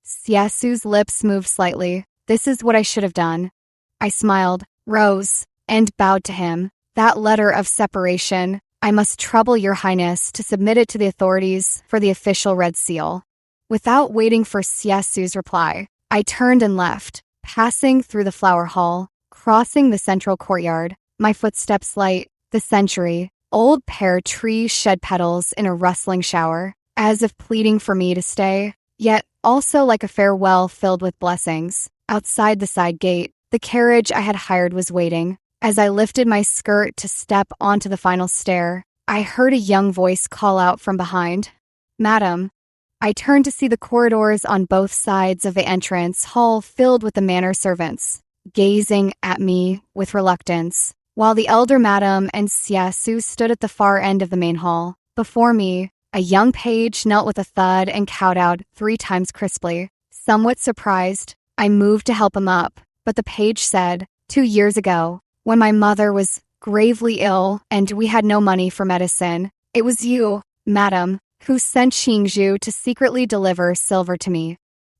Siasu's lips moved slightly. This is what I should have done. I smiled, rose, and bowed to him. That letter of separation, I must trouble your highness to submit it to the authorities for the official red seal. Without waiting for Siasu's reply, I turned and left, passing through the flower hall, crossing the central courtyard, my footsteps light, the century, old pear tree shed petals in a rustling shower, as if pleading for me to stay, yet also like a farewell filled with blessings. Outside the side gate, the carriage I had hired was waiting. As I lifted my skirt to step onto the final stair, I heard a young voice call out from behind, Madam. I turned to see the corridors on both sides of the entrance hall filled with the manor servants, gazing at me with reluctance, while the elder madam and Siasu stood at the far end of the main hall. Before me, A young page knelt with a thud and kowtowed 3 times crisply. Somewhat surprised, I moved to help him up, but the page said, 2 years ago, when my mother was gravely ill and we had no money for medicine, it was you, madam, who sent Xingzhu to secretly deliver silver to me.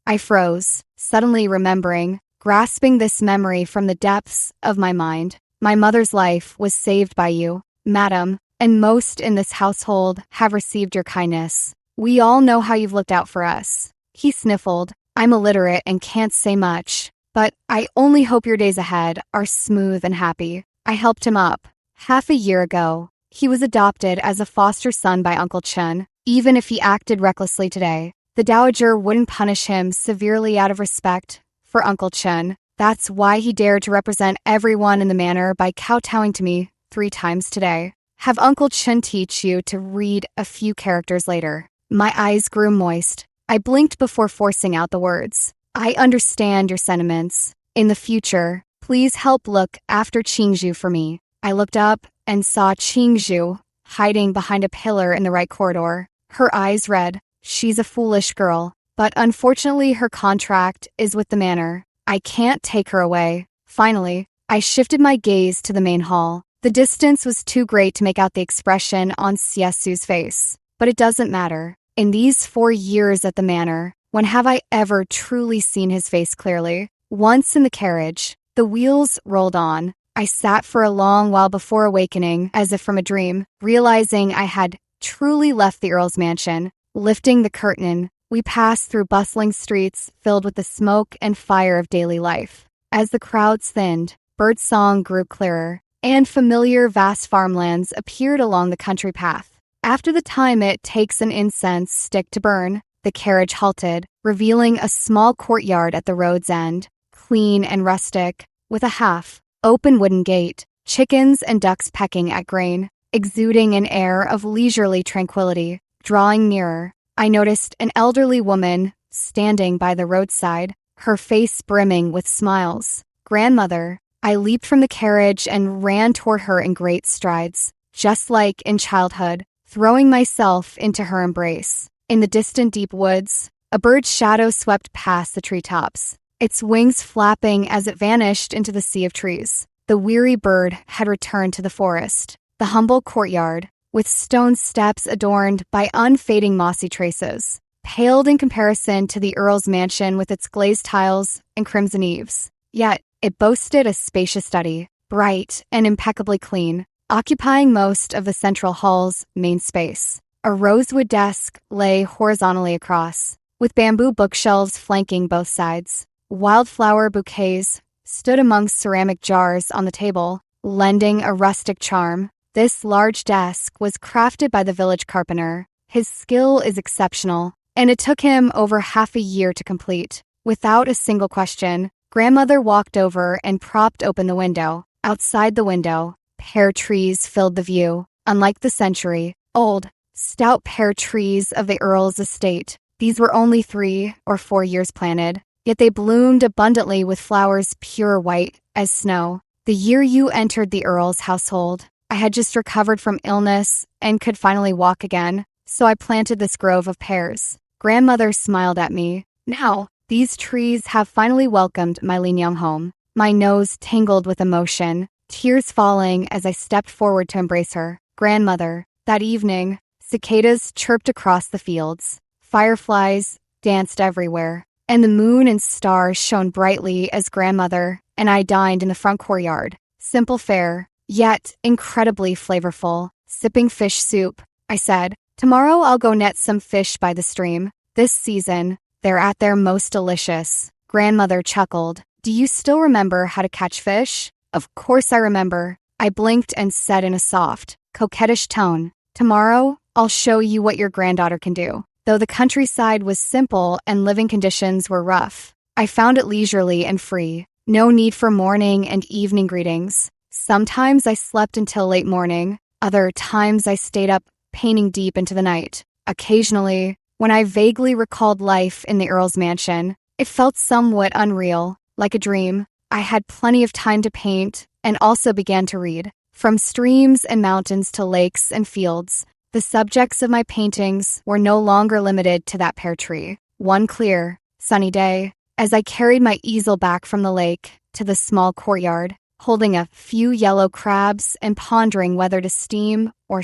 I froze, suddenly remembering, grasping this memory from the depths of my mind. My mother's life was saved by you, madam, and most in this household have received your kindness. We all know how you've looked out for us. He sniffled. I'm illiterate and can't say much, but I only hope your days ahead are smooth and happy. I helped him up. Half a year ago, he was adopted as a foster son by Uncle Chen. Even if he acted recklessly today, the dowager wouldn't punish him severely out of respect for Uncle Chen. That's why he dared to represent everyone in the manor by kowtowing to me 3 times today. Have Uncle Chen teach you to read a few characters later. My eyes grew moist. I blinked before forcing out the words. I understand your sentiments. In the future, please help look after Qingzhu for me. I looked up and saw Qingzhu hiding behind a pillar in the right corridor. Her eyes read, she's a foolish girl, but unfortunately her contract is with the manor. I can't take her away. Finally, I shifted my gaze to the main hall. The distance was too great to make out the expression on Siesu's face, but it doesn't matter. In these 4 years at the manor, when have I ever truly seen his face clearly? Once in the carriage, the wheels rolled on. I sat for a long while before awakening, as if from a dream, realizing I had truly left the Earl's mansion. Lifting the curtain, we passed through bustling streets filled with the smoke and fire of daily life. As the crowds thinned, birdsong grew clearer, and familiar vast farmlands appeared along the country path. After the time it takes an incense stick to burn, the carriage halted, revealing a small courtyard at the road's end, clean and rustic, with a half-open wooden gate, chickens and ducks pecking at grain, exuding an air of leisurely tranquility. Drawing nearer, I noticed an elderly woman standing by the roadside, her face brimming with smiles. Grandmother. I leaped from the carriage and ran toward her in great strides, just like in childhood, throwing myself into her embrace. In the distant deep woods, a bird's shadow swept past the treetops, its wings flapping as it vanished into the sea of trees. The weary bird had returned to the forest. The humble courtyard, with stone steps adorned by unfading mossy traces, paled in comparison to the Earl's mansion with its glazed tiles and crimson eaves. Yet, it boasted a spacious study, bright and impeccably clean, occupying most of the central hall's main space. A rosewood desk lay horizontally across, with bamboo bookshelves flanking both sides. Wildflower bouquets stood amongst ceramic jars on the table, lending a rustic charm. This large desk was crafted by the village carpenter. His skill is exceptional, and it took him over half a year to complete. Without a single question, Grandmother walked over and propped open the window. Outside the window, pear trees filled the view. Unlike the century-old, stout pear trees of the Earl's estate, these were only 3 or 4 years planted, yet they bloomed abundantly with flowers pure white as snow. The year you entered the Earl's household, I had just recovered from illness and could finally walk again, so I planted this grove of pears. Grandmother smiled at me. Now, these trees have finally welcomed my Lin Young home. My nose tingled with emotion, tears falling as I stepped forward to embrace her. Grandmother. That evening, cicadas chirped across the fields. Fireflies danced everywhere, and the moon and stars shone brightly as Grandmother and I dined in the front courtyard. Simple fare, yet incredibly flavorful. Sipping fish soup, I said, tomorrow I'll go net some fish by the stream. This season, they're at their most delicious. Grandmother chuckled. Do you still remember how to catch fish? Of course I remember. I blinked and said in a soft, coquettish tone, tomorrow I'll show you what your granddaughter can do. Though the countryside was simple and living conditions were rough, I found it leisurely and free. No need for morning and evening greetings. Sometimes I slept until late morning. Other times I stayed up painting deep into the night. Occasionally, when I vaguely recalled life in the Earl's mansion, it felt somewhat unreal, like a dream. I had plenty of time to paint and also began to read. From streams and mountains to lakes and fields, The subjects of my paintings were no longer limited to that pear tree. One clear, sunny day, as I carried my easel back from the lake to the small courtyard, holding a few yellow crabs and pondering whether to steam or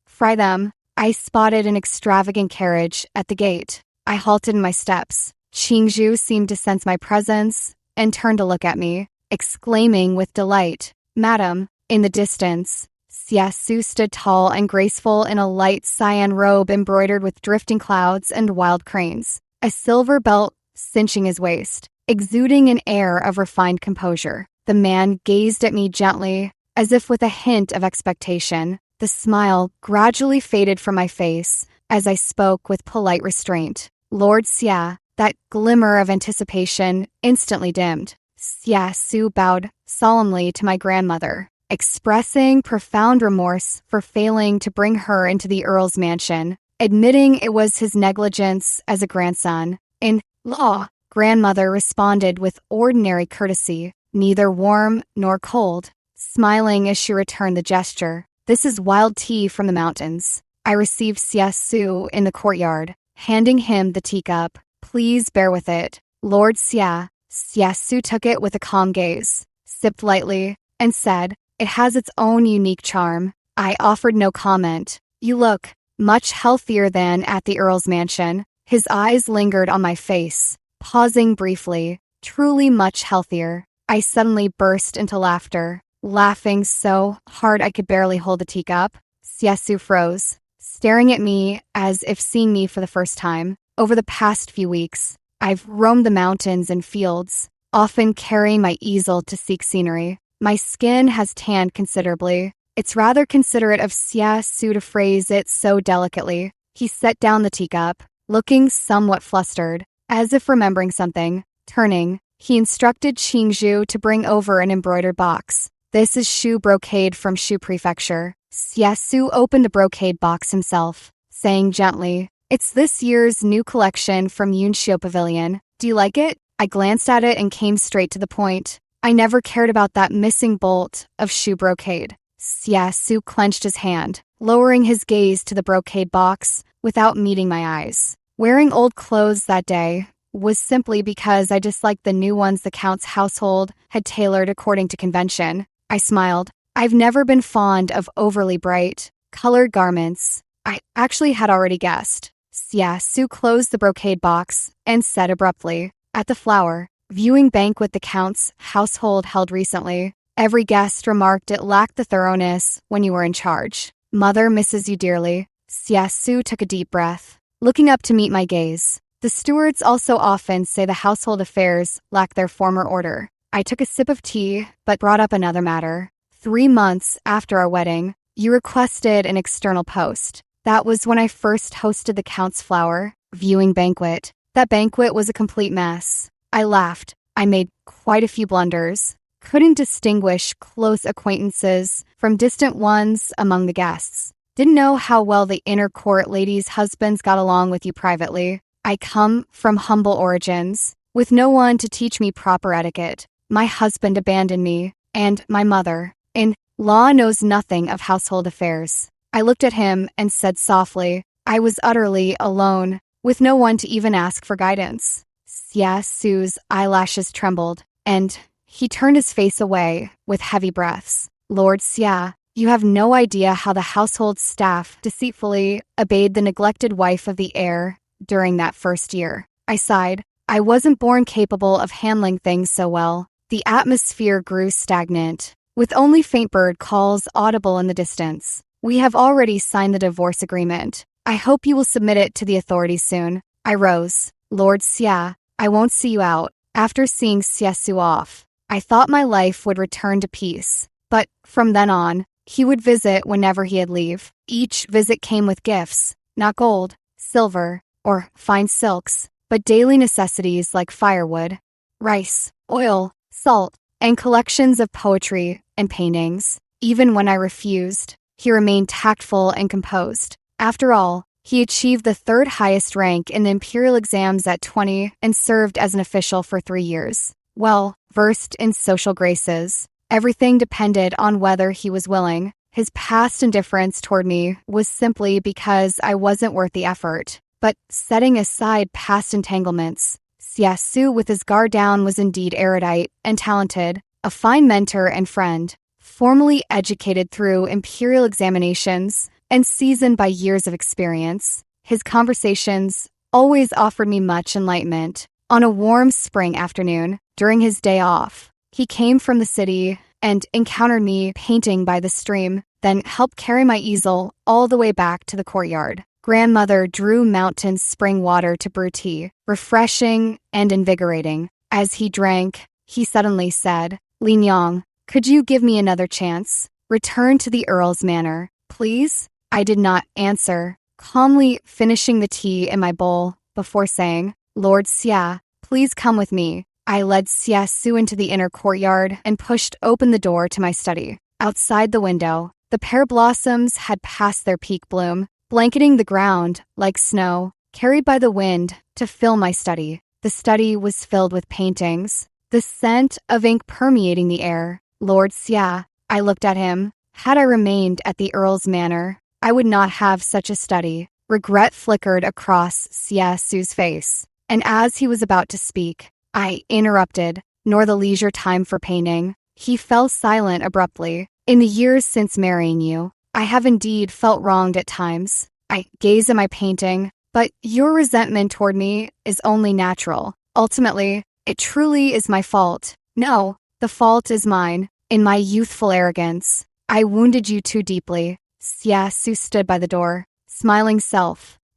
fry them, I spotted an extravagant carriage at the gate. I halted in my steps. Qingzhu seemed to sense my presence and turned to look at me, exclaiming with delight, "Madam." In the distance, Xiaosu stood tall and graceful in a light cyan robe embroidered with drifting clouds and wild cranes, a silver belt cinching his waist, exuding an air of refined composure. The man gazed at me gently, as if with a hint of expectation. The smile gradually faded from my face as I spoke with polite restraint. "Lord Xia." That glimmer of anticipation instantly dimmed. Xiaosu bowed solemnly to my grandmother, expressing profound remorse for failing to bring her into the Earl's mansion, admitting it was his negligence as a grandson-in-law. Grandmother responded with ordinary courtesy, neither warm nor cold, smiling as she returned the gesture. "This is wild tea from the mountains." I received Xiaosu in the courtyard, handing him the teacup. "Please bear with it, Lord Xia." Xiaosu took it with a calm gaze, sipped lightly, and said, "It has its own unique charm." I offered no comment. "You look much healthier than at the Earl's mansion." His eyes lingered on my face, pausing briefly. "Truly much healthier." I suddenly burst into laughter, laughing so hard I could barely hold the teacup. Xiaosu froze, staring at me as if seeing me for the first time. Over the past few weeks, I've roamed the mountains and fields, often carrying my easel to seek scenery. My skin has tanned considerably. It's rather considerate of Xiaosu to phrase it so delicately. He set down the teacup, looking somewhat flustered, as if remembering something. Turning, he instructed Qingzhu to bring over an embroidered box. "This is Shu brocade from Shu Prefecture." Xiaosu opened the brocade box himself, saying gently, "It's this year's new collection from Yunxiu Pavilion. Do you like it?" I glanced at it and came straight to the point. I never cared about that missing bolt of Shu brocade. Xiaosu clenched his hand, lowering his gaze to the brocade box without meeting my eyes. Wearing old clothes that day was simply because I disliked the new ones the Count's household had tailored according to convention. I smiled. I've never been fond of overly bright, colored garments. I actually had already guessed. Xiaosu closed the brocade box and said abruptly, "At the flower viewing banquet the Count's household held recently, every guest remarked it lacked the thoroughness when you were in charge. Mother misses you dearly." Xiaosu took a deep breath, looking up to meet my gaze. "The stewards also often say the household affairs lack their former order." I took a sip of tea, but brought up another matter. 3 months after our wedding, you requested an external post. That was when I first hosted the Count's flower viewing banquet. That banquet was a complete mess. I laughed. I made quite a few blunders. Couldn't distinguish close acquaintances from distant ones among the guests. Didn't know how well the inner court ladies' husbands got along with you privately. I come from humble origins, with no one to teach me proper etiquette. My husband abandoned me, and my mother-in-law knows nothing of household affairs. I looked at him and said softly, I was utterly alone, with no one to even ask for guidance. Xiaosu's eyelashes trembled, and he turned his face away with heavy breaths. Lord Xia, you have no idea how the household staff deceitfully obeyed the neglected wife of the heir during that first year. I sighed. I wasn't born capable of handling things so well. The atmosphere grew stagnant, with only faint bird calls audible in the distance. We have already signed the divorce agreement. I hope you will submit it to the authorities soon. I rose. Lord Xia, I won't see you out. After seeing Xiaosu off, I thought my life would return to peace. But from then on, he would visit whenever he had leave. Each visit came with gifts, not gold, silver, or fine silks, but daily necessities like firewood, rice, oil, salt, and collections of poetry and paintings. Even when I refused, he remained tactful and composed. After all, he achieved the third highest rank in the imperial exams at 20 and served as an official for 3 years. Well versed in social graces, everything depended on whether he was willing. His past indifference toward me was simply because I wasn't worth the effort. But setting aside past entanglements, Siasu with his guard down was indeed erudite and talented, a fine mentor and friend, formally educated through imperial examinations and seasoned by years of experience. His conversations always offered me much enlightenment. On a warm spring afternoon, during his day off, he came from the city and encountered me painting by the stream, then helped carry my easel all the way back to the courtyard. Grandmother drew mountain spring water to brew tea, refreshing and invigorating. As he drank, he suddenly said, "Lin Yang, could you give me another chance? Return to the Earl's manor, please?" I did not answer, calmly finishing the tea in my bowl before saying, "Lord Xia, please come with me." I led Siasu into the inner courtyard and pushed open the door to my study. Outside the window, the pear blossoms had passed their peak bloom, blanketing the ground like snow, carried by the wind to fill my study. The study was filled with paintings, the scent of ink permeating the air. Lord Xia, I looked at him. Had I remained at the Earl's manor, I would not have such a study. Regret flickered across Siasu's face, and as he was about to speak, I interrupted, nor the leisure time for painting. He fell silent abruptly. "In the years since marrying you, I have indeed felt wronged at times. I gaze at my painting, but your resentment toward me is only natural. Ultimately, it truly is my fault. No, the fault is mine. In my youthful arrogance, I wounded you too deeply." Siasu stood by the door, smiling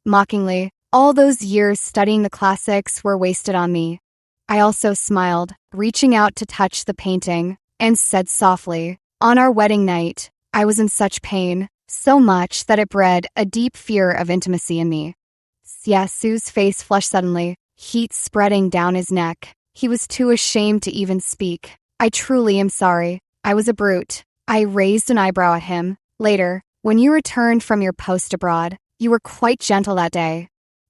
mockingly. All those years studying the classics were wasted on me. I also smiled, reaching out to touch the painting, and said softly, "On our wedding night, I was in such pain, so much that it bred a deep fear of intimacy in me." Siasu's face flushed suddenly, heat spreading down his neck. He was too ashamed to even speak. "I truly am sorry. I was a brute." I raised an eyebrow at him. "Later, when you returned from your post abroad, you were quite gentle that day.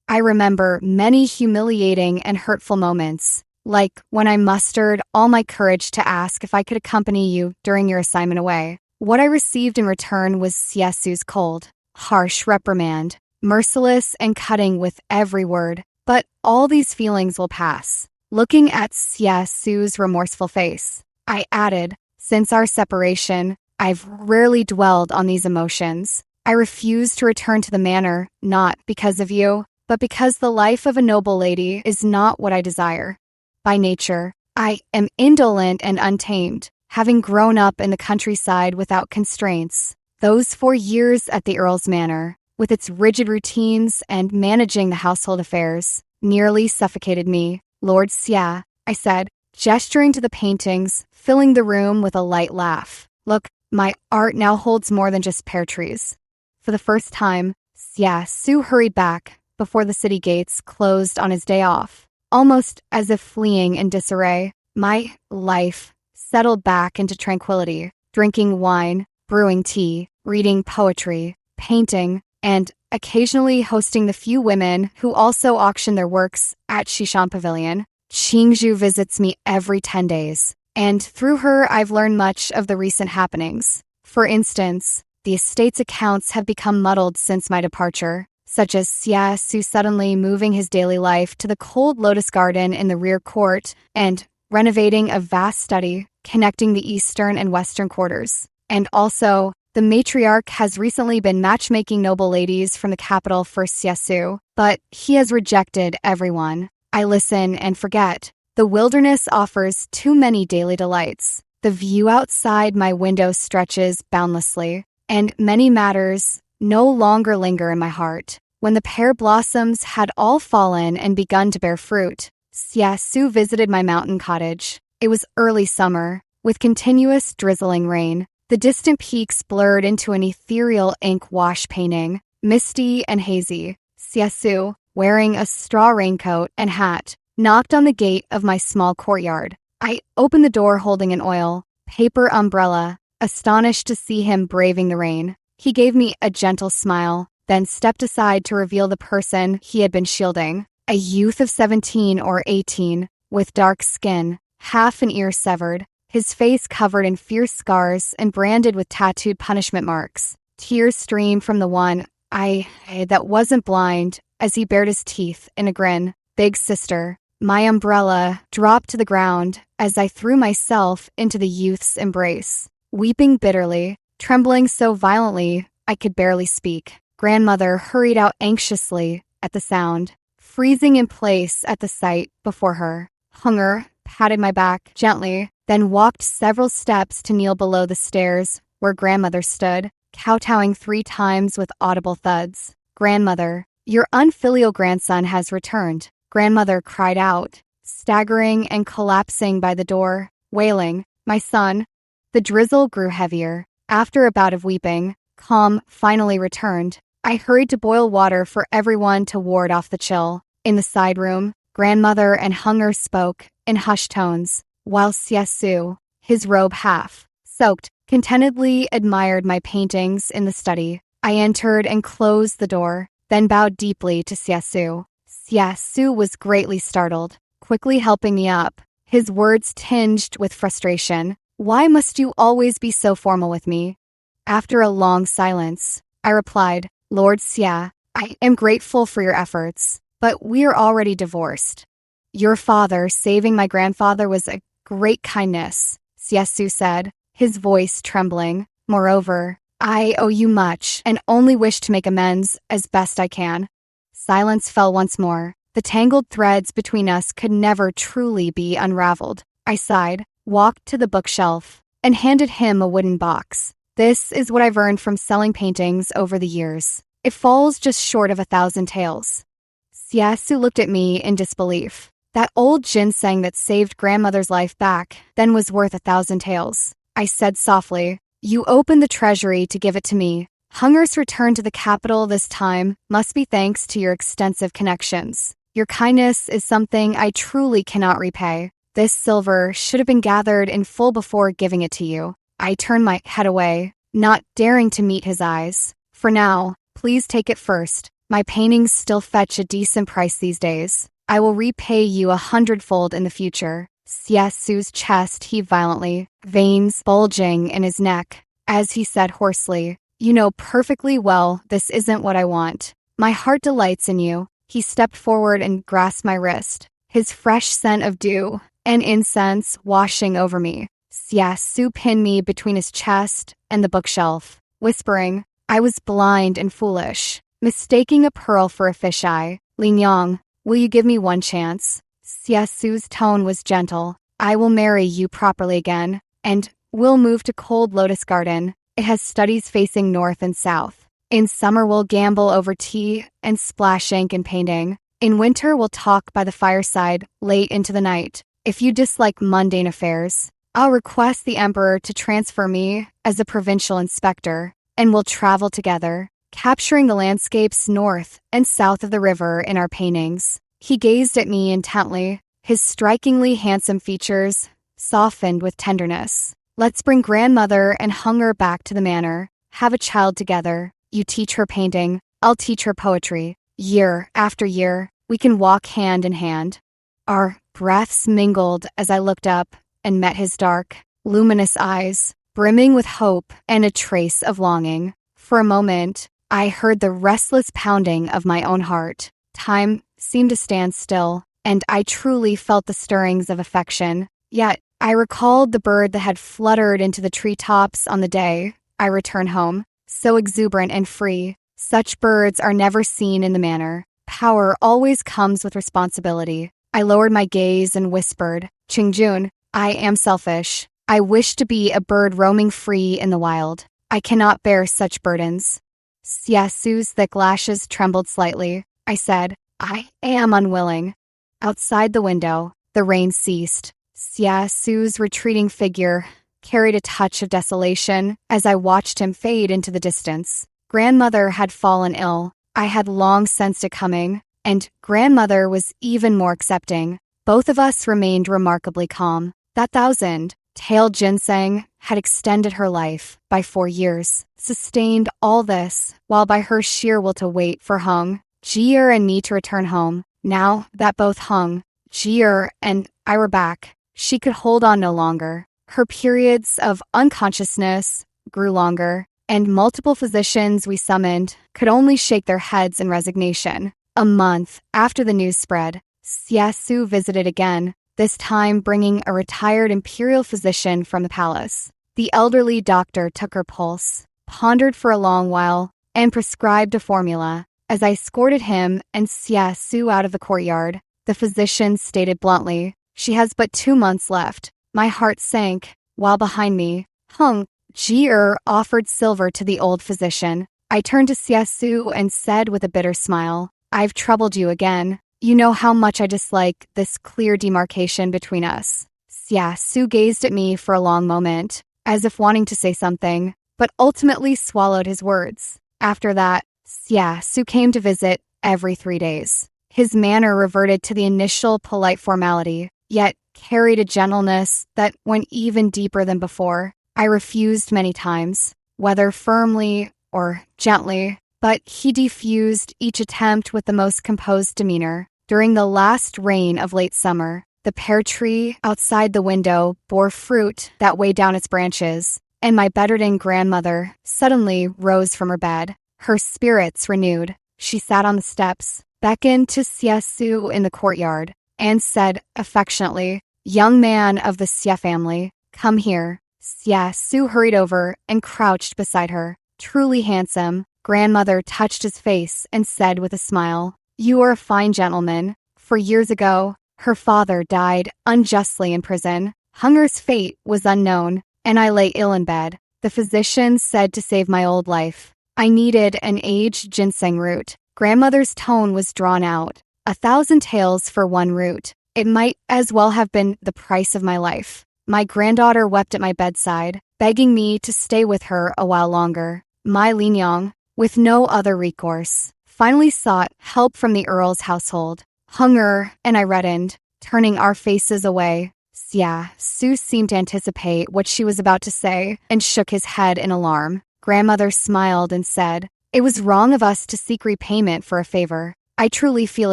I remember many humiliating and hurtful moments, like when I mustered all my courage to ask if I could accompany you during your assignment away. What I received in return was Siasu's cold, harsh reprimand, merciless and cutting with every word. But all these feelings will pass." Looking at Siasu's remorseful face, I added, "Since our separation, I've rarely dwelled on these emotions. I refuse to return to the manor, not because of you, but because the life of a noble lady is not what I desire. By nature, I am indolent and untamed, having grown up in the countryside without constraints. Those 4 years at the Earl's manor, with its rigid routines and managing the household affairs, nearly suffocated me." "Lord Xia," I said, gesturing to the paintings, filling the room with a light laugh. "Look, my art now holds more than just pear trees." For the first time, Siasu hurried back before the city gates closed on his day off, almost as if fleeing in disarray. My life settled back into tranquility, drinking wine, brewing tea, reading poetry, painting, and occasionally hosting the few women who also auction their works at Shishan Pavilion. Qingzhu visits me every 10 days, and through her I've learned much of the recent happenings. For instance, the estate's accounts have become muddled since my departure, such as Siasu suddenly moving his daily life to the cold lotus garden in the rear court and renovating a vast study connecting the eastern and western quarters. And also, the matriarch has recently been matchmaking noble ladies from the capital for Siasu, but he has rejected everyone. I listen and forget. The wilderness offers too many daily delights. The view outside my window stretches boundlessly, and many matters no longer linger in my heart. When the pear blossoms had all fallen and begun to bear fruit, Siasu visited my mountain cottage. It was early summer, with continuous drizzling rain. The distant peaks blurred into an ethereal ink wash painting, misty and hazy. Siasu, wearing a straw raincoat and hat, knocked on the gate of my small courtyard. I opened the door holding an oil, paper umbrella, astonished to see him braving the rain. He gave me a gentle smile, then stepped aside to reveal the person he had been shielding. A youth of 17 or 18, with dark skin, half an ear severed, his face covered in fierce scars and branded with tattooed punishment marks. Tears streamed from the one eye that wasn't blind as he bared his teeth in a grin. Big sister. My umbrella dropped to the ground as I threw myself into the youth's embrace, weeping bitterly, trembling so violently I could barely speak. Grandmother hurried out anxiously at the sound, freezing in place at the sight before her. Hunger patted my back gently, then walked several steps to kneel below the stairs where grandmother stood, kowtowing 3 times with audible thuds. Grandmother, your unfilial grandson has returned. Grandmother cried out, staggering and collapsing by the door, wailing, my son. The drizzle grew heavier. After a bout of weeping, calm finally returned. I hurried to boil water for everyone to ward off the chill. In the side room, grandmother and Hunger spoke in hushed tones, while Seduce, his robe half soaked, contentedly admired my paintings in the study. I entered and closed the door, then bowed deeply to Seduce. Seduce was greatly startled, quickly helping me up, his words tinged with frustration. Why must you always be so formal with me? After a long silence, I replied, Lord Xia, I am grateful for your efforts, but we are already divorced. Your father saving my grandfather was a great kindness, Seduce said, his voice trembling. Moreover, I owe you much and only wish to make amends as best I can. Silence fell once more. The tangled threads between us could never truly be unraveled. I sighed, walked to the bookshelf, and handed him a wooden box. This is what I've earned from selling paintings over the years. It falls just short of 1,000 taels. Seduce looked at me in disbelief. That old ginseng that saved grandmother's life back then was worth 1,000 taels. I said softly, you opened the treasury to give it to me. Hunger's return to the capital this time must be thanks to your extensive connections. Your kindness is something I truly cannot repay. This silver should have been gathered in full before giving it to you. I turned my head away, not daring to meet his eyes. For now, please take it first. My paintings still fetch a decent price these days. I will repay you 100-fold in the future. Seduce's chest heaved violently, veins bulging in his neck, as he said hoarsely, you know perfectly well this isn't what I want. My heart delights in you. He stepped forward and grasped my wrist, his fresh scent of dew and incense washing over me. Seduce pinned me between his chest and the bookshelf, whispering, I was blind and foolish, mistaking a pearl for a fisheye. Lin Yang, will you give me one chance? Seduce's tone was gentle. I will marry you properly again, and we'll move to Cold Lotus Garden. It has studies facing north and south. In summer, we'll gamble over tea and splash ink and painting. In winter, we'll talk by the fireside late into the night. If you dislike mundane affairs, I'll request the emperor to transfer me as a provincial inspector, and we'll travel together, capturing the landscapes north and south of the river in our paintings. He gazed at me intently, his strikingly handsome features softened with tenderness. Let's bring grandmother and Hunger back to the manor, have a child together. You teach her painting, I'll teach her poetry. Year after year, we can walk hand in hand. Our breaths mingled as I looked up and met his dark, luminous eyes, brimming with hope and a trace of longing. For a moment, I heard the restless pounding of my own heart. Time seemed to stand still, and I truly felt the stirrings of affection. Yet, I recalled the bird that had fluttered into the treetops on the day I returned home, so exuberant and free. Such birds are never seen in the manor. Power always comes with responsibility. I lowered my gaze and whispered, Qingjun, I am selfish. I wish to be a bird roaming free in the wild. I cannot bear such burdens. Seduce's thick lashes trembled slightly. I said, I am unwilling. Outside the window, the rain ceased. Seduce's retreating figure carried a touch of desolation as I watched him fade into the distance. Grandmother had fallen ill. I had long sensed it coming, and grandmother was even more accepting. Both of us remained remarkably calm. That 1,000-tael ginseng had extended her life by 4 years, sustained all this, while by her sheer will to wait for Hung, Jier and me to return home. Now that both Hung, Jier, and I were back, she could hold on no longer. Her periods of unconsciousness grew longer, and multiple physicians we summoned could only shake their heads in resignation. A month after the news spread, Siasu visited again, this time bringing a retired imperial physician from the palace. The elderly doctor took her pulse, pondered for a long while, and prescribed a formula. As I escorted him and Siasu out of the courtyard, the physician stated bluntly, "She has but 2 months left." My heart sank, while behind me, Hung Ji-er offered silver to the old physician. I turned to Siasu and said with a bitter smile, "I've troubled you again. You know how much I dislike this clear demarcation between us." Siasu gazed at me for a long moment, as if wanting to say something, but ultimately swallowed his words. After that, Siasu came to visit every 3 days. His manner reverted to the initial polite formality, yet carried a gentleness that went even deeper than before. I refused many times, whether firmly or gently, but he defused each attempt with the most composed demeanor. During the last rain of late summer, the pear tree outside the window bore fruit that weighed down its branches, and my bedridden grandmother suddenly rose from her bed, her spirits renewed. She sat on the steps, beckoned to Siasu in the courtyard, and said affectionately, "Young man of the Xia family, come here." Siasu hurried over and crouched beside her. Truly handsome, grandmother touched his face and said with a smile, "You are a fine gentleman." For years ago, her father died unjustly in prison. Hunger's fate was unknown, and I lay ill in bed. The physician said to save my old life, I needed an aged ginseng root. Grandmother's tone was drawn out. 1,000 taels for 1 root. It might as well have been the price of my life. My granddaughter wept at my bedside, begging me to stay with her a while longer. My Linyang, with no other recourse, finally sought help from the Earl's household. Hunger and I reddened, turning our faces away. Siasu seemed to anticipate what she was about to say and shook his head in alarm. Grandmother smiled and said, "It was wrong of us to seek repayment for a favor. I truly feel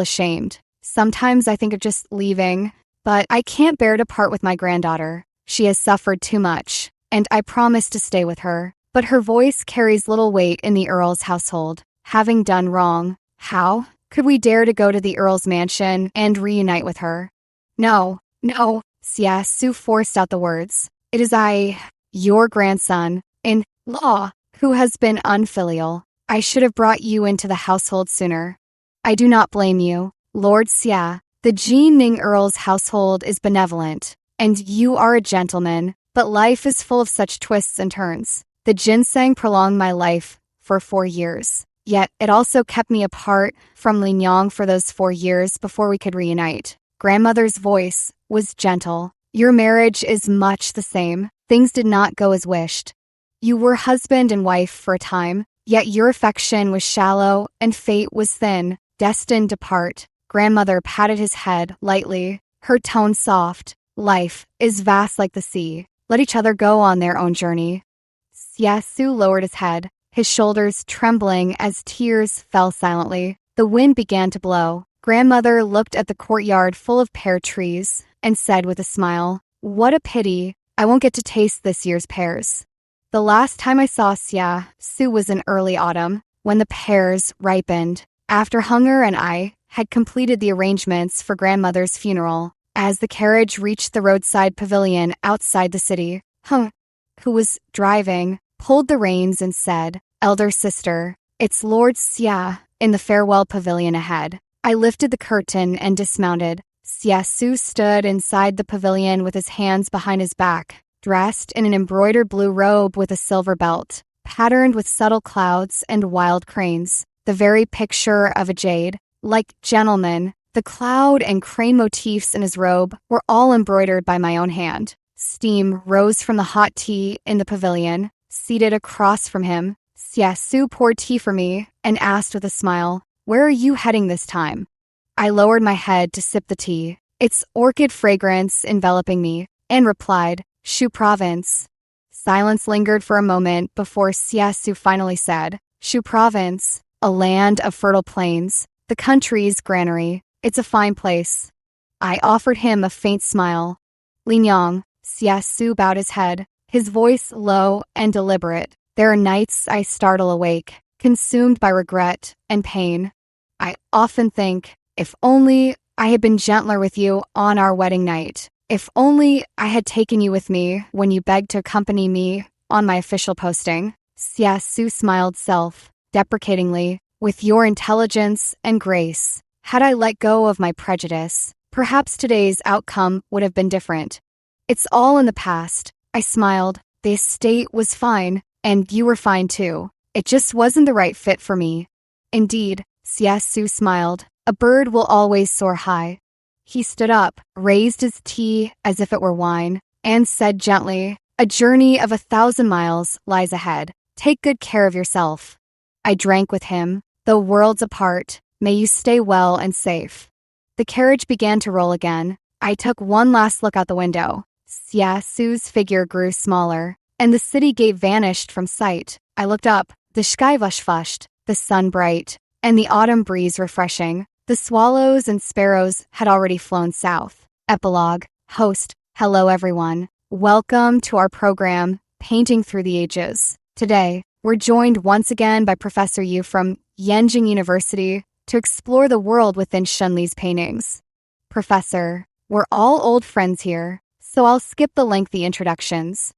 ashamed. Sometimes I think of just leaving, but I can't bear to part with my granddaughter. She has suffered too much, and I promise to stay with her." But her voice carries little weight in the Earl's household. Having done wrong, how could we dare to go to the Earl's mansion and reunite with her? No, Siasu forced out the words. It is I, your grandson, in law, who has been unfilial. I should have brought you into the household sooner. I do not blame you, Lord Xia. The Jining Earl's household is benevolent, and you are a gentleman, but life is full of such twists and turns. The ginseng prolonged my life for 4 years, yet it also kept me apart from Linyang for those 4 years before we could reunite. Grandmother's voice was gentle. Your marriage is much the same. Things did not go as wished. You were husband and wife for a time, yet your affection was shallow and fate was thin, destined to part. Grandmother patted his head lightly, her tone soft. Life is vast like the sea. Let each other go on their own journey. Siasu lowered his head, his shoulders trembling as tears fell silently. The wind began to blow. Grandmother looked at the courtyard full of pear trees and said with a smile, "What a pity. I won't get to taste this year's pears." The last time I saw Siasu was in early autumn, when the pears ripened, after Hunger and I had completed the arrangements for grandmother's funeral. As the carriage reached the roadside pavilion outside the city, Hung, who was driving, pulled the reins and said, "Elder sister, it's Lord Xia in the farewell pavilion ahead." I lifted the curtain and dismounted. Siasu stood inside the pavilion with his hands behind his back, dressed in an embroidered blue robe with a silver belt, patterned with subtle clouds and wild cranes, the very picture of a jade. Like gentlemen, the cloud and crane motifs in his robe were all embroidered by my own hand. Steam rose from the hot tea in the pavilion. Seated across from him, Siasu poured tea for me and asked with a smile, "Where are you heading this time?" I lowered my head to sip the tea, its orchid fragrance enveloping me, and replied, "Shu Province." Silence lingered for a moment before Siasu finally said, "Shu Province, a land of fertile plains, the country's granary. It's a fine place." I offered him a faint smile. "Linyang," Su bowed his head, his voice low and deliberate. There are nights I startle awake, consumed by regret and pain. I often think, if only I had been gentler with you on our wedding night. If only I had taken you with me when you begged to accompany me on my official posting. Su smiled self-deprecatingly. With your intelligence and grace, had I let go of my prejudice, perhaps today's outcome would have been different. It's all in the past. I smiled. The estate was fine, and you were fine too. It just wasn't the right fit for me. Indeed, Su smiled. A bird will always soar high. He stood up, raised his tea as if it were wine, and said gently, a journey of 1,000 miles lies ahead. Take good care of yourself. I drank with him. Though worlds apart, may you stay well and safe. The carriage began to roll again. I took one last look out the window. Su's figure grew smaller, and the city gate vanished from sight. I looked up. The sky was flushed, the sun bright, and the autumn breeze refreshing. The swallows and sparrows had already flown south. Epilogue. Host. Hello everyone. Welcome to our program, Painting Through the Ages. Today, we're joined once again by Professor Yu from Yenjing University to explore the world within Shunli's paintings. Professor, we're all old friends here, so I'll skip the lengthy introductions.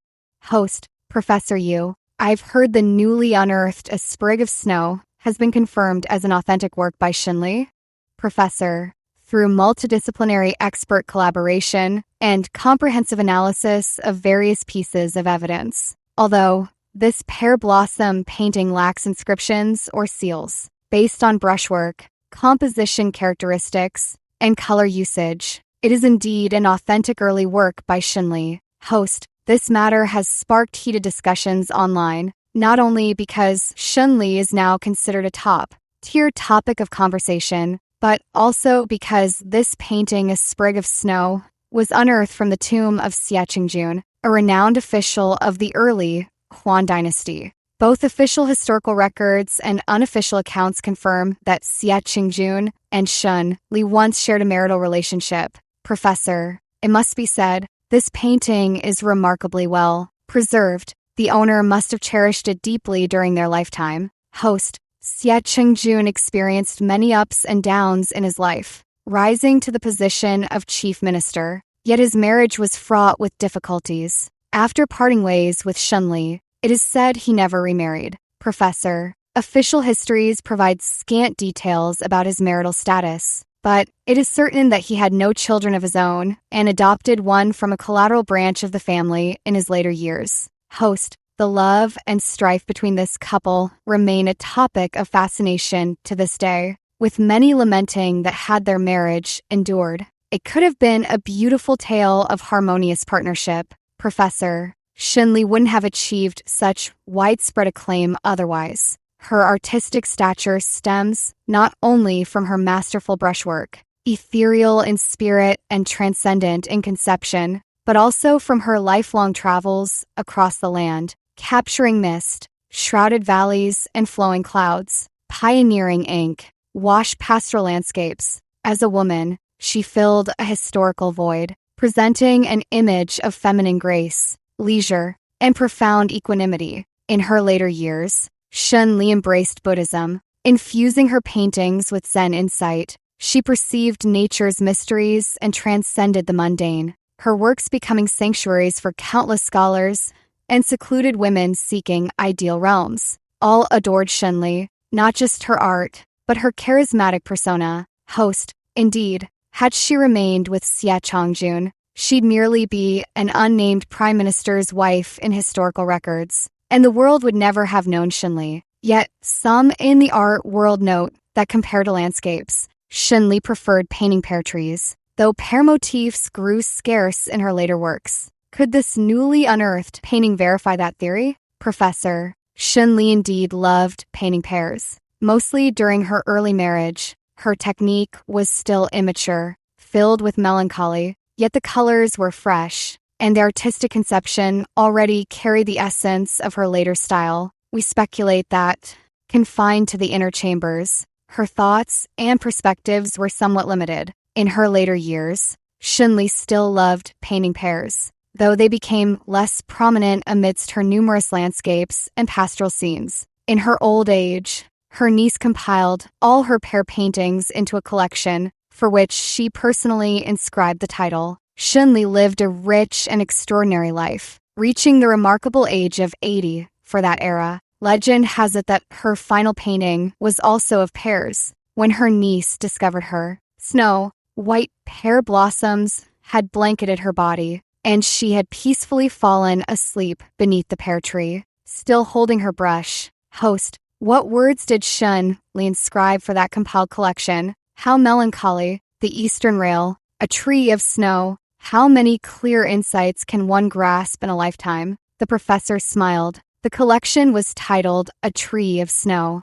Host, Professor Yu, I've heard the newly unearthed A Sprig of Snow has been confirmed as an authentic work by Shunli. Professor, through multidisciplinary expert collaboration and comprehensive analysis of various pieces of evidence. Although this pear blossom painting lacks inscriptions or seals, based on brushwork, composition characteristics, and color usage, it is indeed an authentic early work by Shunli. Host, this matter has sparked heated discussions online, not only because Shunli is now considered a top-tier topic of conversation, but also because this painting, A Sprig of Snow, was unearthed from the tomb of Xie Qingjun, a renowned official of the early Huan Dynasty. Both official historical records and unofficial accounts confirm that Xie Qingjun and Shun Li once shared a marital relationship. Professor, it must be said, this painting is remarkably well preserved. The owner must have cherished it deeply during their lifetime. Host, Xie Qingjun experienced many ups and downs in his life, rising to the position of chief minister. Yet his marriage was fraught with difficulties. After parting ways with Shunli, it is said he never remarried. Professor, official histories provide scant details about his marital status, but it is certain that he had no children of his own and adopted one from a collateral branch of the family in his later years. Host, the love and strife between this couple remain a topic of fascination to this day, with many lamenting that had their marriage endured, it could have been a beautiful tale of harmonious partnership. Professor, Shunli wouldn't have achieved such widespread acclaim otherwise. Her artistic stature stems not only from her masterful brushwork, ethereal in spirit and transcendent in conception, but also from her lifelong travels across the land, capturing mist, shrouded valleys, and flowing clouds, pioneering ink, washed pastoral landscapes. As a woman, she filled a historical void, presenting an image of feminine grace, leisure, and profound equanimity. In her later years, Shunli embraced Buddhism, infusing her paintings with Zen insight. She perceived nature's mysteries and transcended the mundane, her works becoming sanctuaries for countless scholars and secluded women seeking ideal realms. All adored Shunli, not just her art, but her charismatic persona. Host, indeed, had she remained with Xie Qingjun, she'd merely be an unnamed prime minister's wife in historical records, and the world would never have known Shunli. Yet, some in the art world note that compared to landscapes, Shunli preferred painting pear trees, though pear motifs grew scarce in her later works. Could this newly unearthed painting verify that theory? Professor, Shunli indeed loved painting pears, mostly during her early marriage. Her technique was still immature, filled with melancholy, yet the colors were fresh, and the artistic conception already carried the essence of her later style. We speculate that, confined to the inner chambers, her thoughts and perspectives were somewhat limited. In her later years, Shunli still loved painting pears, though they became less prominent amidst her numerous landscapes and pastoral scenes. In her old age, her niece compiled all her pair paintings into a collection, for which she personally inscribed the title. Shunli lived a rich and extraordinary life, reaching the remarkable age of 80 for that era. Legend has it that her final painting was also of pears. When her niece discovered her, snow, white pear blossoms had blanketed her body, and she had peacefully fallen asleep beneath the pear tree, still holding her brush. Host, what words did Shun Li inscribe for that compiled collection? How melancholy, the eastern rail, a tree of snow. How many clear insights can one grasp in a lifetime? The professor smiled. The collection was titled A Tree of Snow.